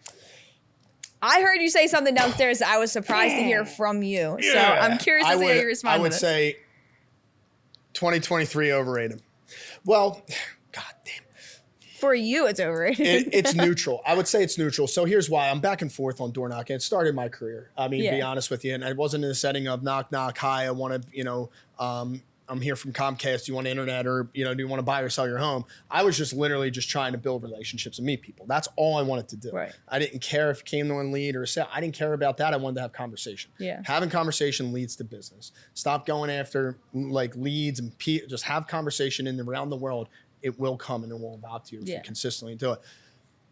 I heard you say something downstairs that I was surprised to hear from you. Yeah. So I'm curious to see how you respond to this. I would say 2023 overrated. Well, God damn. For you, it's overrated. It's neutral. I would say it's neutral. So here's why. I'm back and forth on door knocking. It started my career. I mean, to be honest with you. And it wasn't in the setting of knock, knock, hi, I want to, you know, I'm here from Comcast. Do you want internet or, you know, do you want to buy or sell your home? I was just literally just trying to build relationships and meet people. That's all I wanted to do. Right. I didn't care if it came to one lead or a sale. I didn't care about that. I wanted to have conversation. Yeah. Having conversation leads to business. Stop going after like leads and just have conversation around the world. It will come and it will evolve to you if you consistently do it.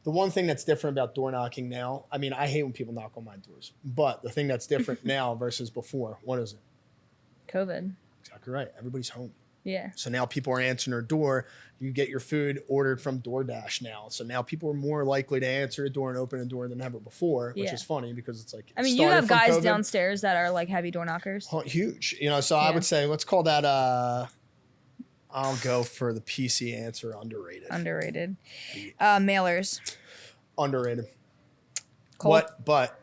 The one thing that's different about door knocking now, I mean, I hate when people knock on my doors, but the thing that's different now versus before, what is it? COVID. Exactly right. Everybody's home. Yeah. So now people are answering their door. You get your food ordered from DoorDash now. So now people are more likely to answer a door and open a door than ever before, which is funny because it's like, I mean, you have guys downstairs that are like heavy door knockers. Oh, huge. You know, so I would say, let's call that, I'll go for the PC answer, underrated. Underrated. Mailers. Underrated. Cool. But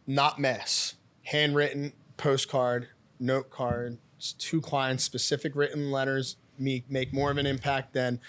not mass. Handwritten, postcard, note card, to clients, specific written letters make more of an impact than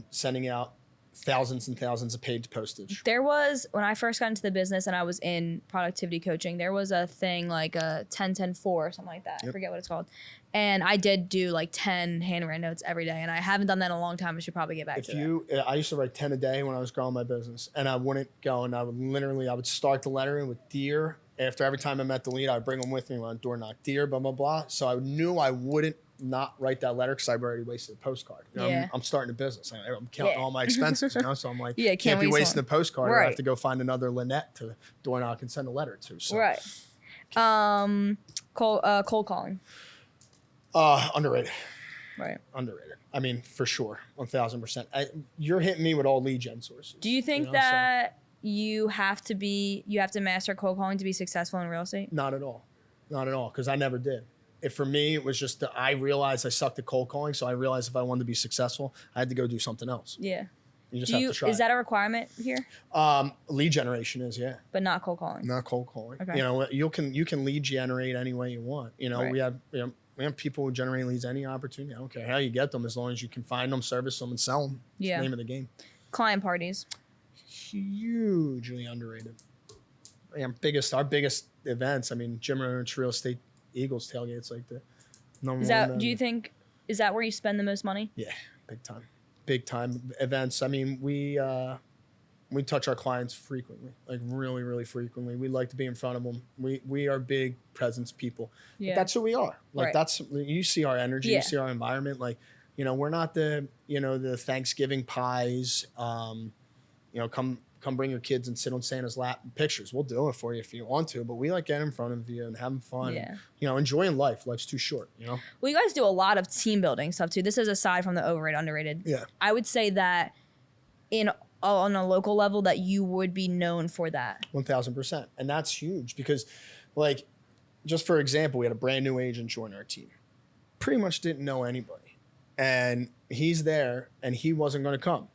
sending out thousands and thousands of paid postage. There was, when I first got into the business and I was in productivity coaching, there was a thing like a 10-10-4 or something like that. Yep. I forget what it's called. And I did do like 10 handwritten notes every day. And I haven't done that in a long time. I should probably get back to that. I used to write 10 a day when I was growing my business. And I wouldn't go and I would start the letter with dear. After every time I met the lead, I would bring them with me on door knock. Dear, blah, blah, blah. So I knew I wouldn't not write that letter because I've already wasted a postcard. You know, I'm starting a businst. I'm counting all my expenses, you know, so I'm like, can't be wasting a postcard. Right. I have to go find another Lynette to door knock and send a letter to. So. Right. Cold calling. Underrated. Right. Underrated. I mean, for sure, 1,000%. You're hitting me with all lead gen sources. Do you think that you have to master cold calling to be successful in real estate? Not at all. Not at all, because I never did. For me, it was just I realized I sucked at cold calling, so I realized if I wanted to be successful, I had to go do something else. Yeah. You just have to try. Is that a requirement here? Lead generation is, but not cold calling. Not cold calling. Okay. You know, you can lead generate any way you want. You know, we have people who generate leads any opportunity. I don't care how you get them, as long as you can find them, service them, and sell them. It's the name of the game. Client parties. Hugely underrated. Our biggest events. I mean, Jim Roche Real Estate Eagles tailgates like the number one. Do you think is that where you spend the most money? Yeah, big time events. I mean, we touch our clients frequently, like really, really frequently. We like to be in front of them. We are big presence people. Yeah, but that's who we are. Like you see our energy, you see our environment. Like, you know, we're not the Thanksgiving pies. come bring your kids and sit on Santa's lap and pictures. We'll do it for you if you want to, but we like getting in front of you and having fun. Yeah. And, enjoying life. Life's too short, Well, you guys do a lot of team building stuff too. This is aside from the overrated, underrated. Yeah. I would say that on a local level that you would be known for that. 1,000%. And that's huge because, like, just for example, we had a brand new agent join our team. Pretty much didn't know anybody. And he's there and he wasn't going to come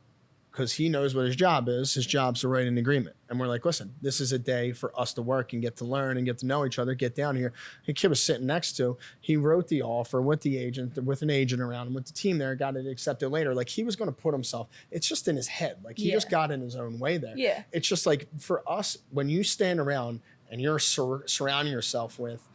because he knows what his job is. His job's to write an agreement. And we're like, listen, this is a day for us to work and get to learn and get to know each other, get down here. The kid was sitting next to, he wrote the offer with the agent, with an agent around him, with the team there, got it accepted later. Like, he was going to put himself, it's just in his head. Like, he just got in his own way there. Yeah. It's just like, for us, when you stand around and you're surrounding yourself with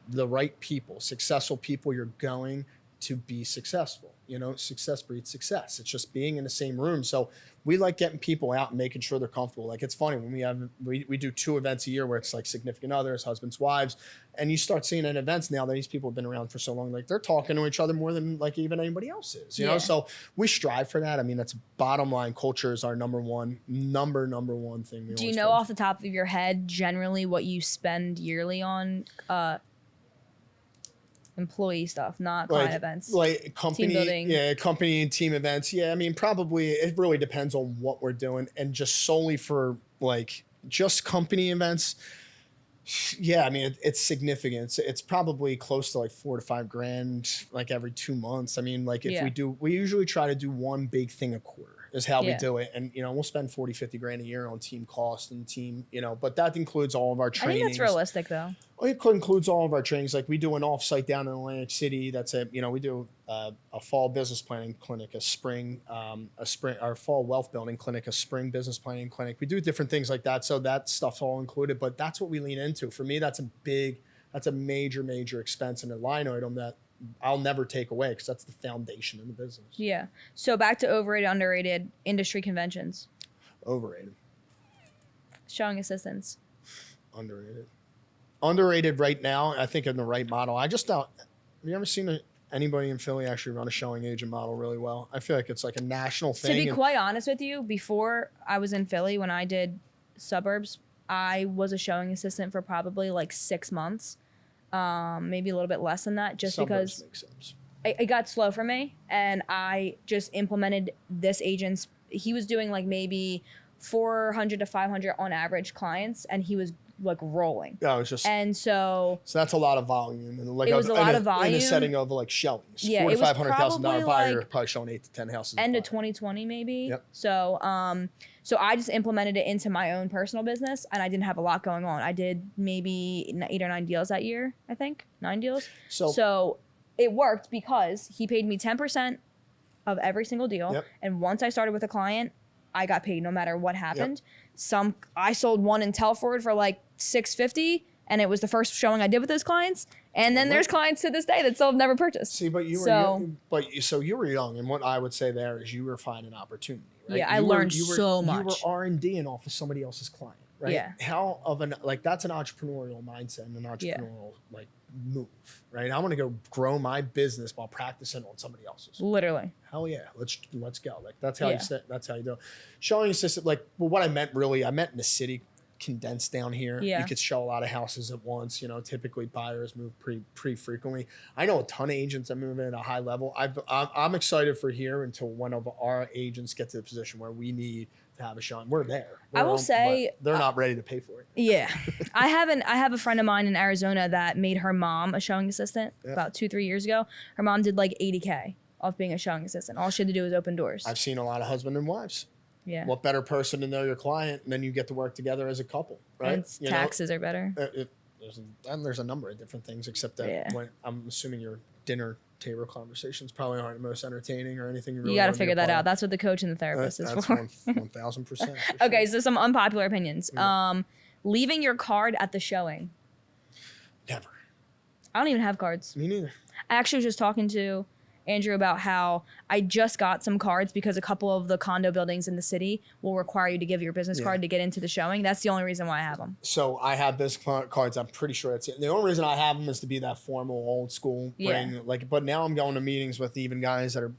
the right people, successful people, you're going to be successful. Success breeds success. It's just being in the same room. So we like getting people out and making sure they're comfortable. Like, it's funny when we do 2 events a year where it's like significant others, husbands, wives, and you start seeing at events now that these people have been around for so long, like, they're talking to each other more than like even anybody else is, you know? So we strive for that. I mean, that's bottom line. Culture is our number one thing. Do you know off the top of your head generally what you spend yearly on employee stuff, not client events, like company, team building? Company and team events. Yeah, I mean, probably it really depends on what we're doing, and just solely for like just company events. Yeah, I mean, it's significant. It's probably close to like $4,000 to $5,000 like every 2 months. I mean, like if we usually try to do one big thing a quarter is how we do it. And, we'll spend $40,000-$50,000 a year on team cost and team, but that includes all of our trainings. I think that's realistic though. It includes all of our trainings. Like, we do an offsite down in Atlantic City. That's we do a fall business planning clinic, our fall wealth building clinic, a spring business planning clinic. We do different things like that. So that stuff's all included, but that's what we lean into. For me, that's a major expense and a line item that I'll never take away because that's the foundation of the business. Yeah. So back to overrated, underrated industry conventions. Overrated. Showing assistants. Underrated right now. I think in the right model. I just don't. Have you ever seen anybody in Philly actually run a showing agent model really well? I feel like it's like a national thing. To be quite honest with you, before I was in Philly, when I did suburbs, I was a showing assistant for probably like 6 months. Maybe a little bit less than that, just Suburbs because makes sense. it got slow for me, and I just implemented this agent's. He was doing like maybe 400 to 500 on average clients, and he was like rolling. Yeah, it was just. And so that's a lot of volume, and like it was a lot of volume in a setting of like showings. Yeah, $400,000 to $500,000 buyer, you're like probably showing 8 to 10 houses. End of 2020 maybe. Yep. So I just implemented it into my own personal business, and I didn't have a lot going on. I did maybe 8 or 9 deals that year, I think. 9 deals. So it worked because he paid me 10% of every single deal. Yep. And once I started with a client, I got paid no matter what happened. Yep. I sold one in Telford for like $650, and it was the first showing I did with those clients. And then there's clients to this day that still have never purchased. See, but you were young, and what I would say there is you were finding opportunity. Right? Yeah, I learned so much. You were R&Ding off of somebody else's client, right? Yeah. That's an entrepreneurial mindset and an entrepreneurial move, right? I'm gonna go grow my business while practicing on somebody else's. Literally. Hell yeah, let's go. Like that's how you do it. Showing assistant, what I meant in the city, condensed down here. Yeah. You could show a lot of houses at once. Typically buyers move pretty frequently. I know a ton of agents that move in at a high level. I'm excited for here until one of our agents get to the position where we need to have a showing. We're there. I will say they're not ready to pay for it. Yeah. I have a friend of mine in Arizona that made her mom a showing assistant about 2-3 years ago. Her mom did like $80K off being a showing assistant. All she had to do was open doors. I've seen a lot of husband and wives. Yeah. What better person to know your client, and then you get to work together as a couple, right? And taxes are better. There's a number of different things, except that when I'm assuming your dinner table conversations probably aren't the most entertaining or anything. You got to figure that out. That's what the coach and the therapist is for. 1,000%. Okay, so some unpopular opinions. Yeah. Leaving your card at the showing. Never. I don't even have cards. Me neither. I actually was just talking to Andrew about how I just got some cards because a couple of the condo buildings in the city will require you to give your business card to get into the showing. That's the only reason why I have them. So I have business cards. I'm pretty sure that's it. The only reason I have them is to be that formal, old school. But now I'm going to meetings with even guys that are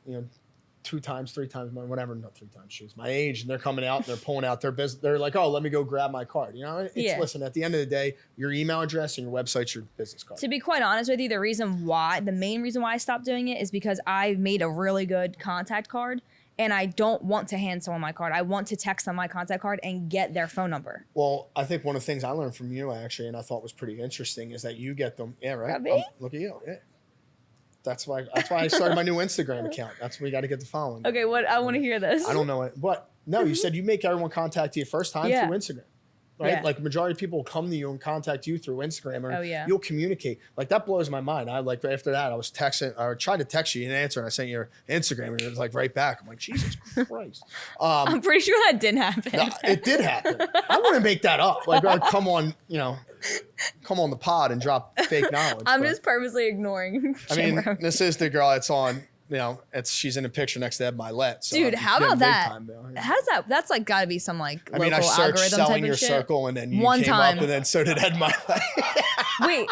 2 times, 3 times, whatever, not 3 times, she's my age, and they're coming out and they're pulling out their business. They're like, oh, let me go grab my card. You know, listen, at the end of the day, your email address and your website's your business card. To be quite honest with you, the main reason why I stopped doing it is because I made a really good contact card, and I don't want to hand someone my card. I want to text them my contact card and get their phone number. Well, I think one of the things I learned from you, actually, and I thought was pretty interesting, is that you get them. Yeah, right. Look at you. Yeah. That's why I started my new Instagram account. That's where you got to get the following. Okay, what I want to hear this. I don't know it. What? No, you said you make everyone contact you first time through Instagram. Right? Yeah. Like majority of people will come to you and contact you through Instagram, or you'll communicate. Like that blows my mind. I like after that I was texting or tried to text you, you didn't answer, and I sent your Instagram and it was like right back. I'm like, Jesus Christ. I'm pretty sure that didn't happen. No, it did happen. I want to make that up. Like I'd come on the pod and drop fake knowledge. I'm just purposely ignoring. I mean, this is the girl that's on. She's in a picture next to Ed Milet. So dude, how about that? How does that? That's like got to be some like local I searched algorithm selling type of your shit. circle, and then you came up, and then so did Ed Milet. Wait.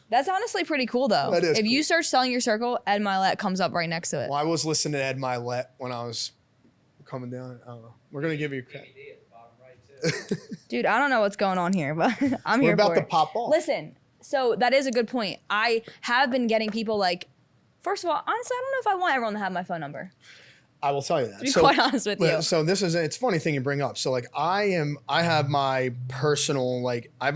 That's honestly pretty cool, though. That is if cool. you search selling your circle, Ed Milet comes up right next to it. Well, I was listening to Ed Milet when I was coming down. I don't know. We're going to give you credit. Dude, I don't know what's going on here, but I'm here for it. We're about to pop off. Listen, so that is a good point. I have been getting people like, first of all, honestly, I don't know if I want everyone to have my phone number. I will tell you that. To be quite honest with you. So it's a funny thing you bring up. So like I have my personal, like I'm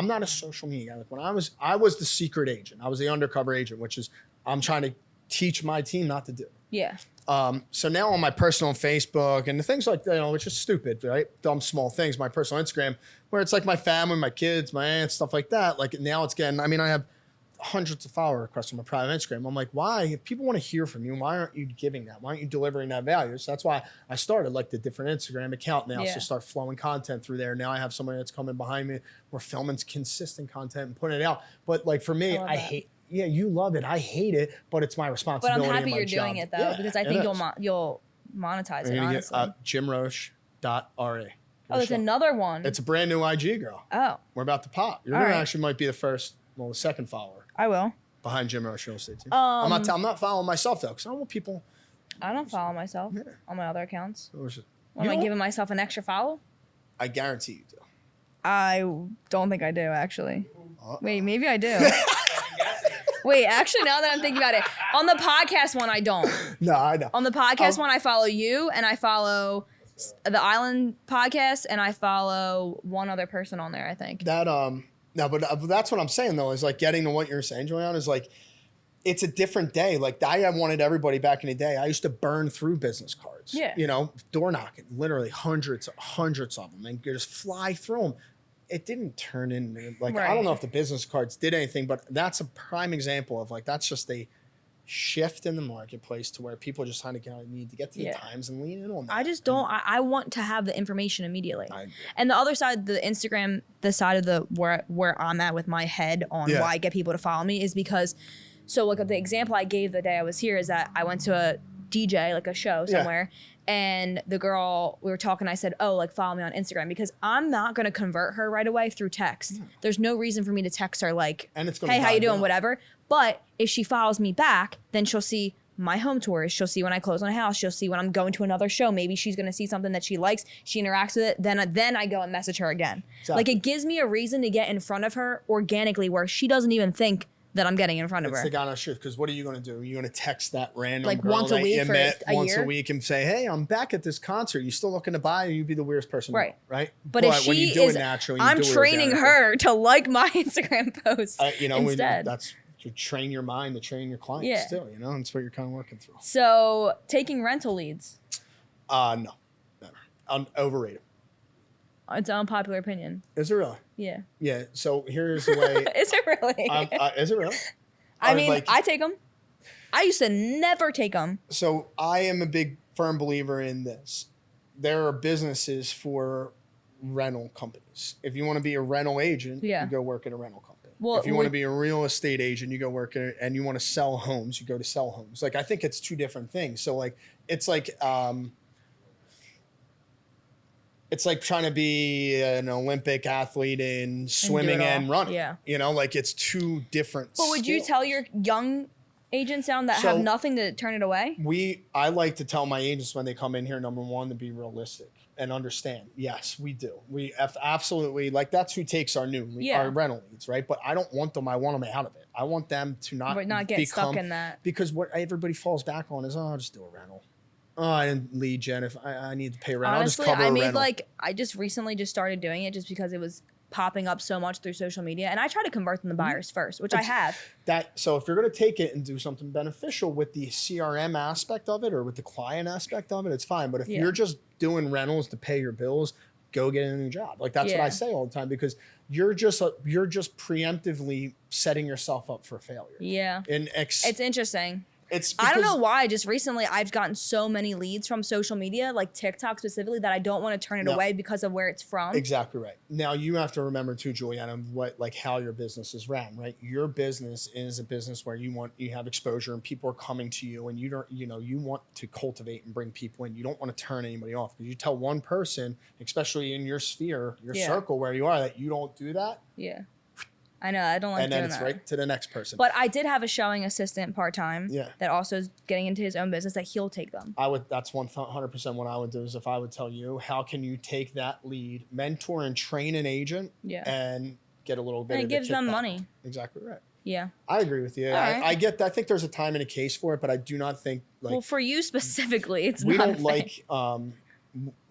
not a social media guy. Like when I was the secret agent. I was the undercover agent, which is I'm trying to teach my team not to do. Yeah. So now on my personal Facebook and the things like that, which is stupid, right? Dumb small things, my personal Instagram, where it's like my family, my kids, my aunts, stuff like that. Like now it's getting, I have hundreds of follower requests on my private Instagram. I'm like, why? If people want to hear from you, why aren't you giving that? Why aren't you delivering that value? So that's why I started like the different Instagram account now. So start flowing content through there. Now I have somebody that's coming behind me. We're filming consistent content and putting it out. But like for me, I hate. Yeah, you love it. I hate it, but it's my responsibility. But I'm happy you're doing it though, because I think you'll monetize it. Honestly, JimRoche.ra. Oh, there's another one. It's a brand new IG girl. Oh, we're about to pop. You're gonna actually might be the first, the second follower. I will. Behind Jim Roche real estate team. I'm not following myself though, because I don't want people. I don't follow myself on my other accounts. Am I giving myself an extra follow? I guarantee you do. I don't think I do actually. Wait, maybe I do. Wait, actually, now that I'm thinking about it, on the podcast one, I don't. No, I know. On the podcast one, I follow you, and I follow the Island podcast, and I follow one other person on there, I think. That no, but that's what I'm saying though, is like getting to what you're saying, Juliana, is like it's a different day. Like I wanted everybody back in the day. I used to burn through business cards. Yeah. Door knocking, literally hundreds of them, and just fly through them. It didn't turn into like I don't know if the business cards did anything, but that's a prime example of like that's just a shift in the marketplace to where people just kind of need to get to the times and lean in on that. I just don't. I want to have the information immediately. And the other side, the Instagram, the side of the where I'm at with my head on why I get people to follow me is because. So like the example I gave the day I was here is that I went to a DJ, like a show somewhere. And the girl, we were talking, I said, oh, like follow me on Instagram because I'm not going to convert her right away through text. Yeah. There's no reason for me to text her like, hey, how you doing, whatever. But if she follows me back, then she'll see my home tours. She'll see when I close on a house. She'll see when I'm going to another show. Maybe she's going to see something that she likes. She interacts with it. Then I go and message her again. Exactly. Like it gives me a reason to get in front of her organically where she doesn't even think that I'm getting in front of her. It's the guy on truth, because what are you going to do? You're going to text that random like girl once a week for a once year? A week and say, hey, I'm back at this concert. You still looking to buy? You'd be the weirdest person. Right. Right. But if when she you do is, it naturally, I'm training her to like my Instagram posts instead. That's to train your mind, to train your clients too. That's what you're kind of working through. So taking rental leads. No, never. Overrated. It's an unpopular opinion. Is it really? Yeah. Yeah. So here's the way. Is it really? Is it really? I mean, I take them. I used to never take them. So I am a big firm believer in this. There are businesses for rental companies. If you want to be a rental agent, you go work at a rental company. Well, if you want to be a real estate agent, you go work at and you want to sell homes, you go to sell homes. Like I think it's two different things. So like it's like trying to be an Olympic athlete in swimming and running. Yeah. Like it's two different But would you tell your young agents down that have nothing to turn it away? I like to tell my agents when they come in here, number one, to be realistic and understand. Yes, we do. We absolutely, like, that's who takes our our rental leads, right? But I don't want them. I want them out of it. I want them to not get stuck in that. Because what everybody falls back on is, I'll just do a rental. Oh, I didn't lead gen. If I need to pay rent, honestly, I'll just cover a rental. I just recently just started doing it just because it was popping up so much through social media, and I try to convert them to buyers first, which I have. So if you're going to take it and do something beneficial with the CRM aspect of it or with the client aspect of it, it's fine. But if you're just doing rentals to pay your bills, go get a new job. Like, that's what I say all the time, because you're just preemptively setting yourself up for failure. Yeah, it's interesting. I don't know why. Just recently, I've gotten so many leads from social media, like TikTok specifically, that I don't want to turn it away because of where it's from. Exactly right. Now, you have to remember too, Juliana, how your business is ran, right? Your business is a business where you have exposure and people are coming to you, and you want to cultivate and bring people in. You don't want to turn anybody off, because you tell one person, especially in your sphere, your circle where you are, that you don't do that. Yeah. I know, I don't like doing that. And then it's right to the next person. But I did have a showing assistant part-time that also is getting into his own business, that he'll take them. That's 100% what I would do, is if I would tell you, how can you take that lead, mentor and train an agent, and get a little bit of it gives them money. Exactly right. Yeah. I agree with you. Right. I think there's a time and a case for it, but I do not think, like... Well, for you specifically, it's we not don't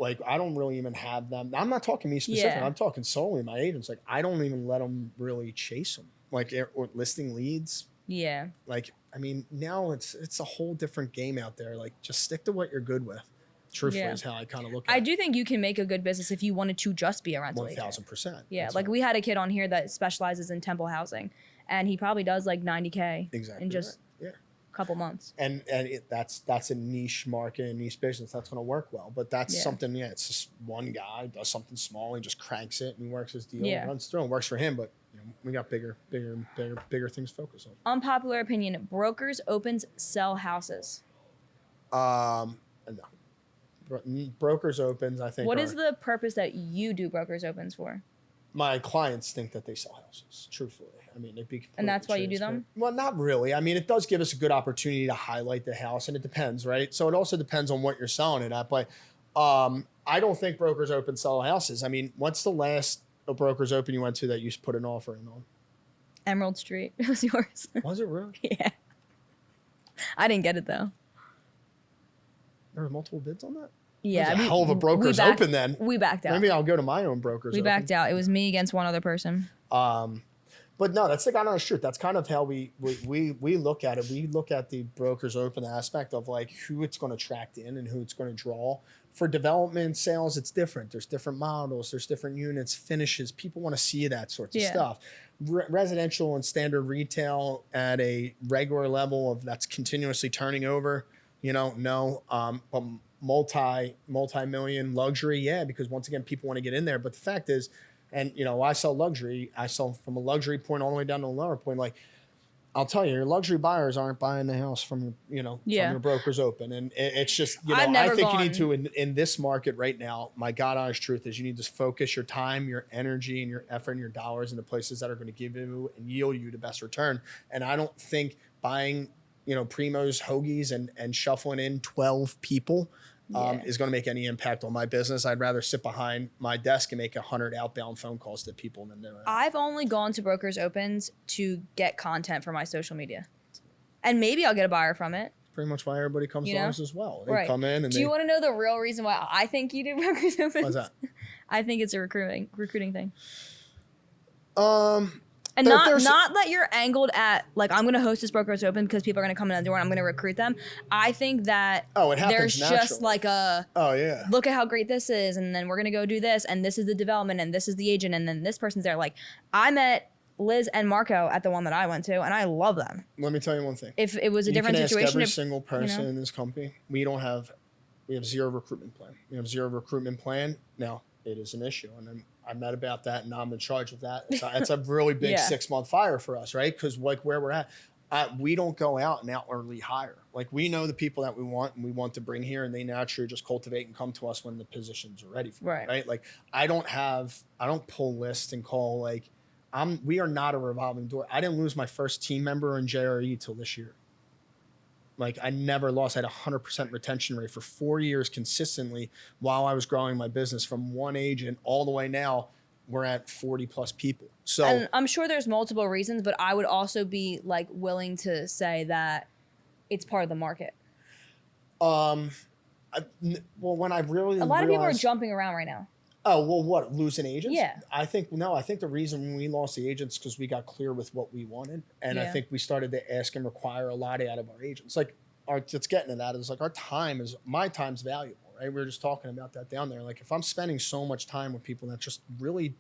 I don't really even have them. I'm not talking me specific. I'm talking solely my agents. Like, I don't even let them really chase them, or listing leads. Yeah. Like, I mean, now it's a whole different game out there. Like, just stick to what you're good with. Truthfully, is how I kind of look at it. I do think you can make a good business if you wanted to just be a rental agent. 1,000%. Yeah. That's we had a kid on here that specializes in temple housing, and he probably does like $90K in just couple months. And that's a niche market, a niche business that's going to work well. But that's something, it's just one guy does something small and just cranks it and works his deal and runs through and works for him. But we got bigger things to focus on. Unpopular opinion: brokers opens sell houses. No. Brokers opens, I think. What is the purpose that you do brokers opens for? My clients think that they sell houses, truthfully. I mean, it'd be, and that's why you do them? Well, not really. I mean, it does give us a good opportunity to highlight the house, and it depends, right? So it also depends on what you're selling it at. But I don't think brokers open sell houses. I mean, what's the last brokers open you went to that you put an offer in on? Emerald Street. It was yours. Was it really? Yeah. I didn't get it, though. There were multiple bids on that? Yeah. A hell of a brokers open then. We backed out. Maybe I'll go to my own brokers open. We backed out. It was me against one other person. But no, that's the kind of truth. That's kind of how we look at it. We look at the brokers open aspect of like who it's going to attract in and who it's going to draw. For development sales, it's different. There's different models. There's different units, finishes. People want to see that sorts of stuff. Residential and standard retail at a regular level of that's continuously turning over. No. But multi-million luxury, because once again, people want to get in there. But the fact is, and I sell luxury. I sell from a luxury point all the way down to a lower point. Like, I'll tell you, your luxury buyers aren't buying the house from from your brokers open, and it's just I think you need to in this market right now. My God honest truth is you need to focus your time, your energy, and your effort and your dollars into places that are going to give you and yield you the best return. And I don't think buying primos, hoagies, and shuffling in 12 people is going to make any impact on my business. I'd rather sit behind my desk and make 100 outbound phone calls to people than do it. I've only gone to brokers opens to get content for my social media, and maybe I'll get a buyer from it. Pretty much why everybody comes to us as well. They come in and do you want to know the real reason why I think you do brokers opens? What's that? I think it's a recruiting thing. And not that you're angled at, like, I'm going to host this brokers open because people are going to come in the door and I'm going to recruit them. I think that there's just like look at how great this is, and then we're going to go do this, and this is the development, and this is the agent, and then this person's there. Like, I met Liz and Marco at the one that I went to, and I love them. Let me tell you one thing. If it was a different situation. Ask every single person in this company. We have zero recruitment plan. We have zero recruitment plan. Now, it is an issue, and I met about that, and I'm in charge of that. It's a really big 6-month fire for us, right? Because like where we're at, we don't go out and outwardly hire. Like, we know the people that we want and we want to bring here, and they naturally just cultivate and come to us when the positions are ready for it, right? Like, I don't pull lists and call we are not a revolving door. I didn't lose my first team member in JRE till this year. Like I never lost. I had 100% retention rate for 4 years consistently while I was growing my business from one agent all the way now. We're at 40 plus people. So and I'm sure there's multiple reasons, but I would also be like willing to say that it's part of the market. Well, when I really a lot of people are jumping around right now. Oh, well, what, losing agents? Yeah. I think the reason we lost the agents because we got clear with what we wanted. And I think we started to ask and require a lot out of our agents. Like, it's getting to that. It's like my time's valuable, right? We were just talking about that down there. Like, if I'm spending so much time with people that just really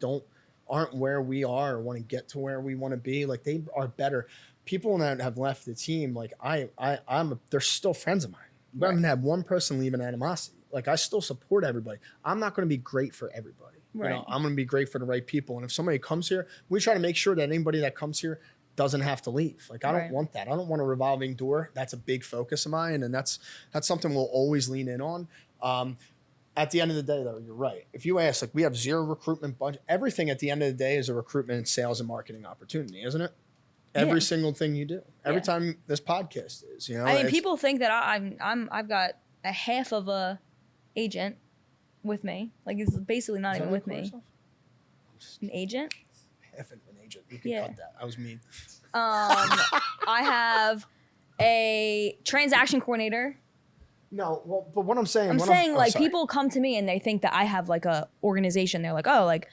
aren't where we are or want to get to where we want to be, like, they are better. People that have left the team, like, they're still friends of mine. We haven't had one person leave an animosity. Like, I still support everybody. I'm not going to be great for everybody. Right. You know, I'm going to be great for the right people. And if somebody comes here, we try to make sure that anybody that comes here doesn't have to leave. Like, I don't want that. I don't want a revolving door. That's a big focus of mine. And that's something we'll always lean in on. At the end of the day, though, you're right. If you ask, like, we have zero recruitment budget. Everything at the end of the day is a recruitment and sales and marketing opportunity, isn't it? Every single thing you do. Every time this podcast is, you know. I mean, people think that I've got a half of a agent with me. Like, he's basically not even with me. An agent? Half an agent. You can cut that. I was mean. I have a transaction coordinator. No, well, but what I'm saying... people come to me and they think that I have, like, a organization. They're like, oh, like,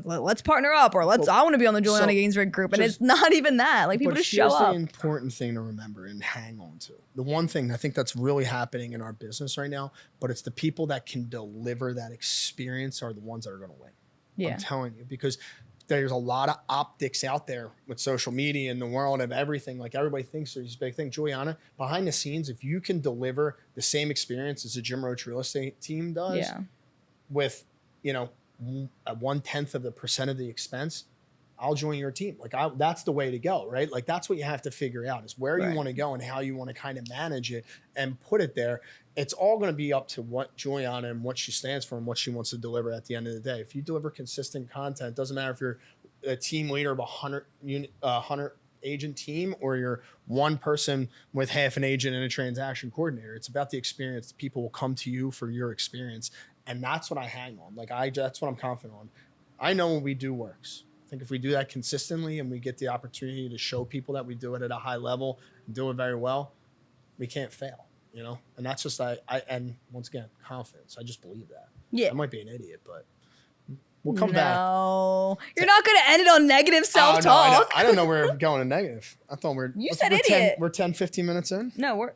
let's partner up, or I want to be on the Juliana Gainsburg group. And it's not even that. Like, people just show up. Here's the important thing to remember and hang on to. The one thing I think that's really happening in our business right now, but it's the people that can deliver that experience are the ones that are going to win. Yeah. I'm telling you, because there's a lot of optics out there with social media and the world of everything. Like, everybody thinks there's this big thing. Juliana, behind the scenes, if you can deliver the same experience as the Jim Roche real estate team does with, you know, 1/10 of the percent of the expense, I'll join your team. Like, that's the way to go, right? Like, that's what you have to figure out is where you want to go and how you want to kind of manage it and put it there. It's all going to be up to what Juliana and what she stands for and what she wants to deliver at the end of the day. If you deliver consistent content, it doesn't matter if you're a team leader of a 100 agent team or you're one person with half an agent and a transaction coordinator. It's about the experience. People will come to you for your experience. And that's what I hang on. Like, that's what I'm confident on. I know what we do works. I think if we do that consistently and we get the opportunity to show people that we do it at a high level and do it very well, we can't fail, you know? And that's just, and once again, confidence. I just believe that. Yeah. I might be an idiot, but we'll come back. No, you're not going to end it on negative self-talk. I don't know where we're going to negative. I thought You said idiot. We're 10, 15 minutes in? No, we're...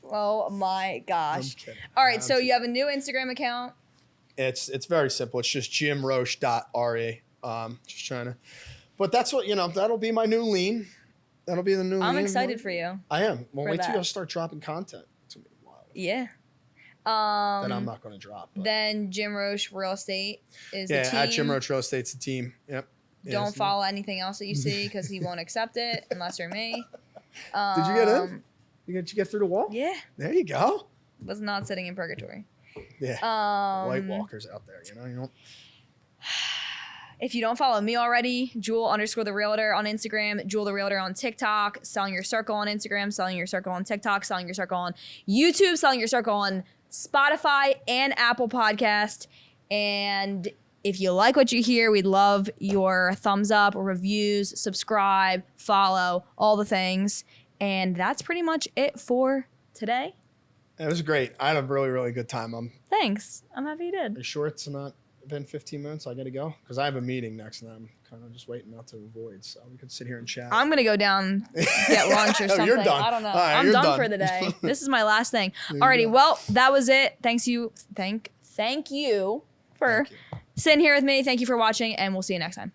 Oh my gosh. All right, so you have a new Instagram account. It's very simple. It's just jimroche.re. Just trying to, but that's what, you know, that'll be my new lean. That'll be the new lean. I'm excited for you. I am. Well, wait till I start dropping content. It's going to be wild. Yeah. Then I'm not going to drop. But. Then Jim Roche Real Estate is the team. Yeah, at Jim Roche Real Estate's the team. Yep. Don't follow anything else that you see because he won't accept it unless you're me. Did you get in? Did you get through the wall? Yeah. There you go. Was not sitting in purgatory. Yeah. White walkers out there, you know. You don't. If you don't follow me already, Jewel_the Realtor on Instagram, Jewel the Realtor on TikTok, Selling Your Circle on Instagram, Selling Your Circle on TikTok, Selling Your Circle on YouTube, Selling Your Circle on Spotify and Apple Podcast. And if you like what you hear, we'd love your thumbs up, reviews, subscribe, follow, all the things. And that's pretty much it for today. It was great. I had a really, really good time. Thanks. I'm happy you did. Are you sure it's not been 15 minutes? I got to go? Because I have a meeting next and I'm kind of just waiting not to avoid. So we could sit here and chat. I'm going to go down, get lunch or something. You're done. I don't know. Right, I'm done for the day. This is my last thing. Alrighty. Well, that was it. Thank you for sitting here with me. Thank you for watching, and we'll see you next time.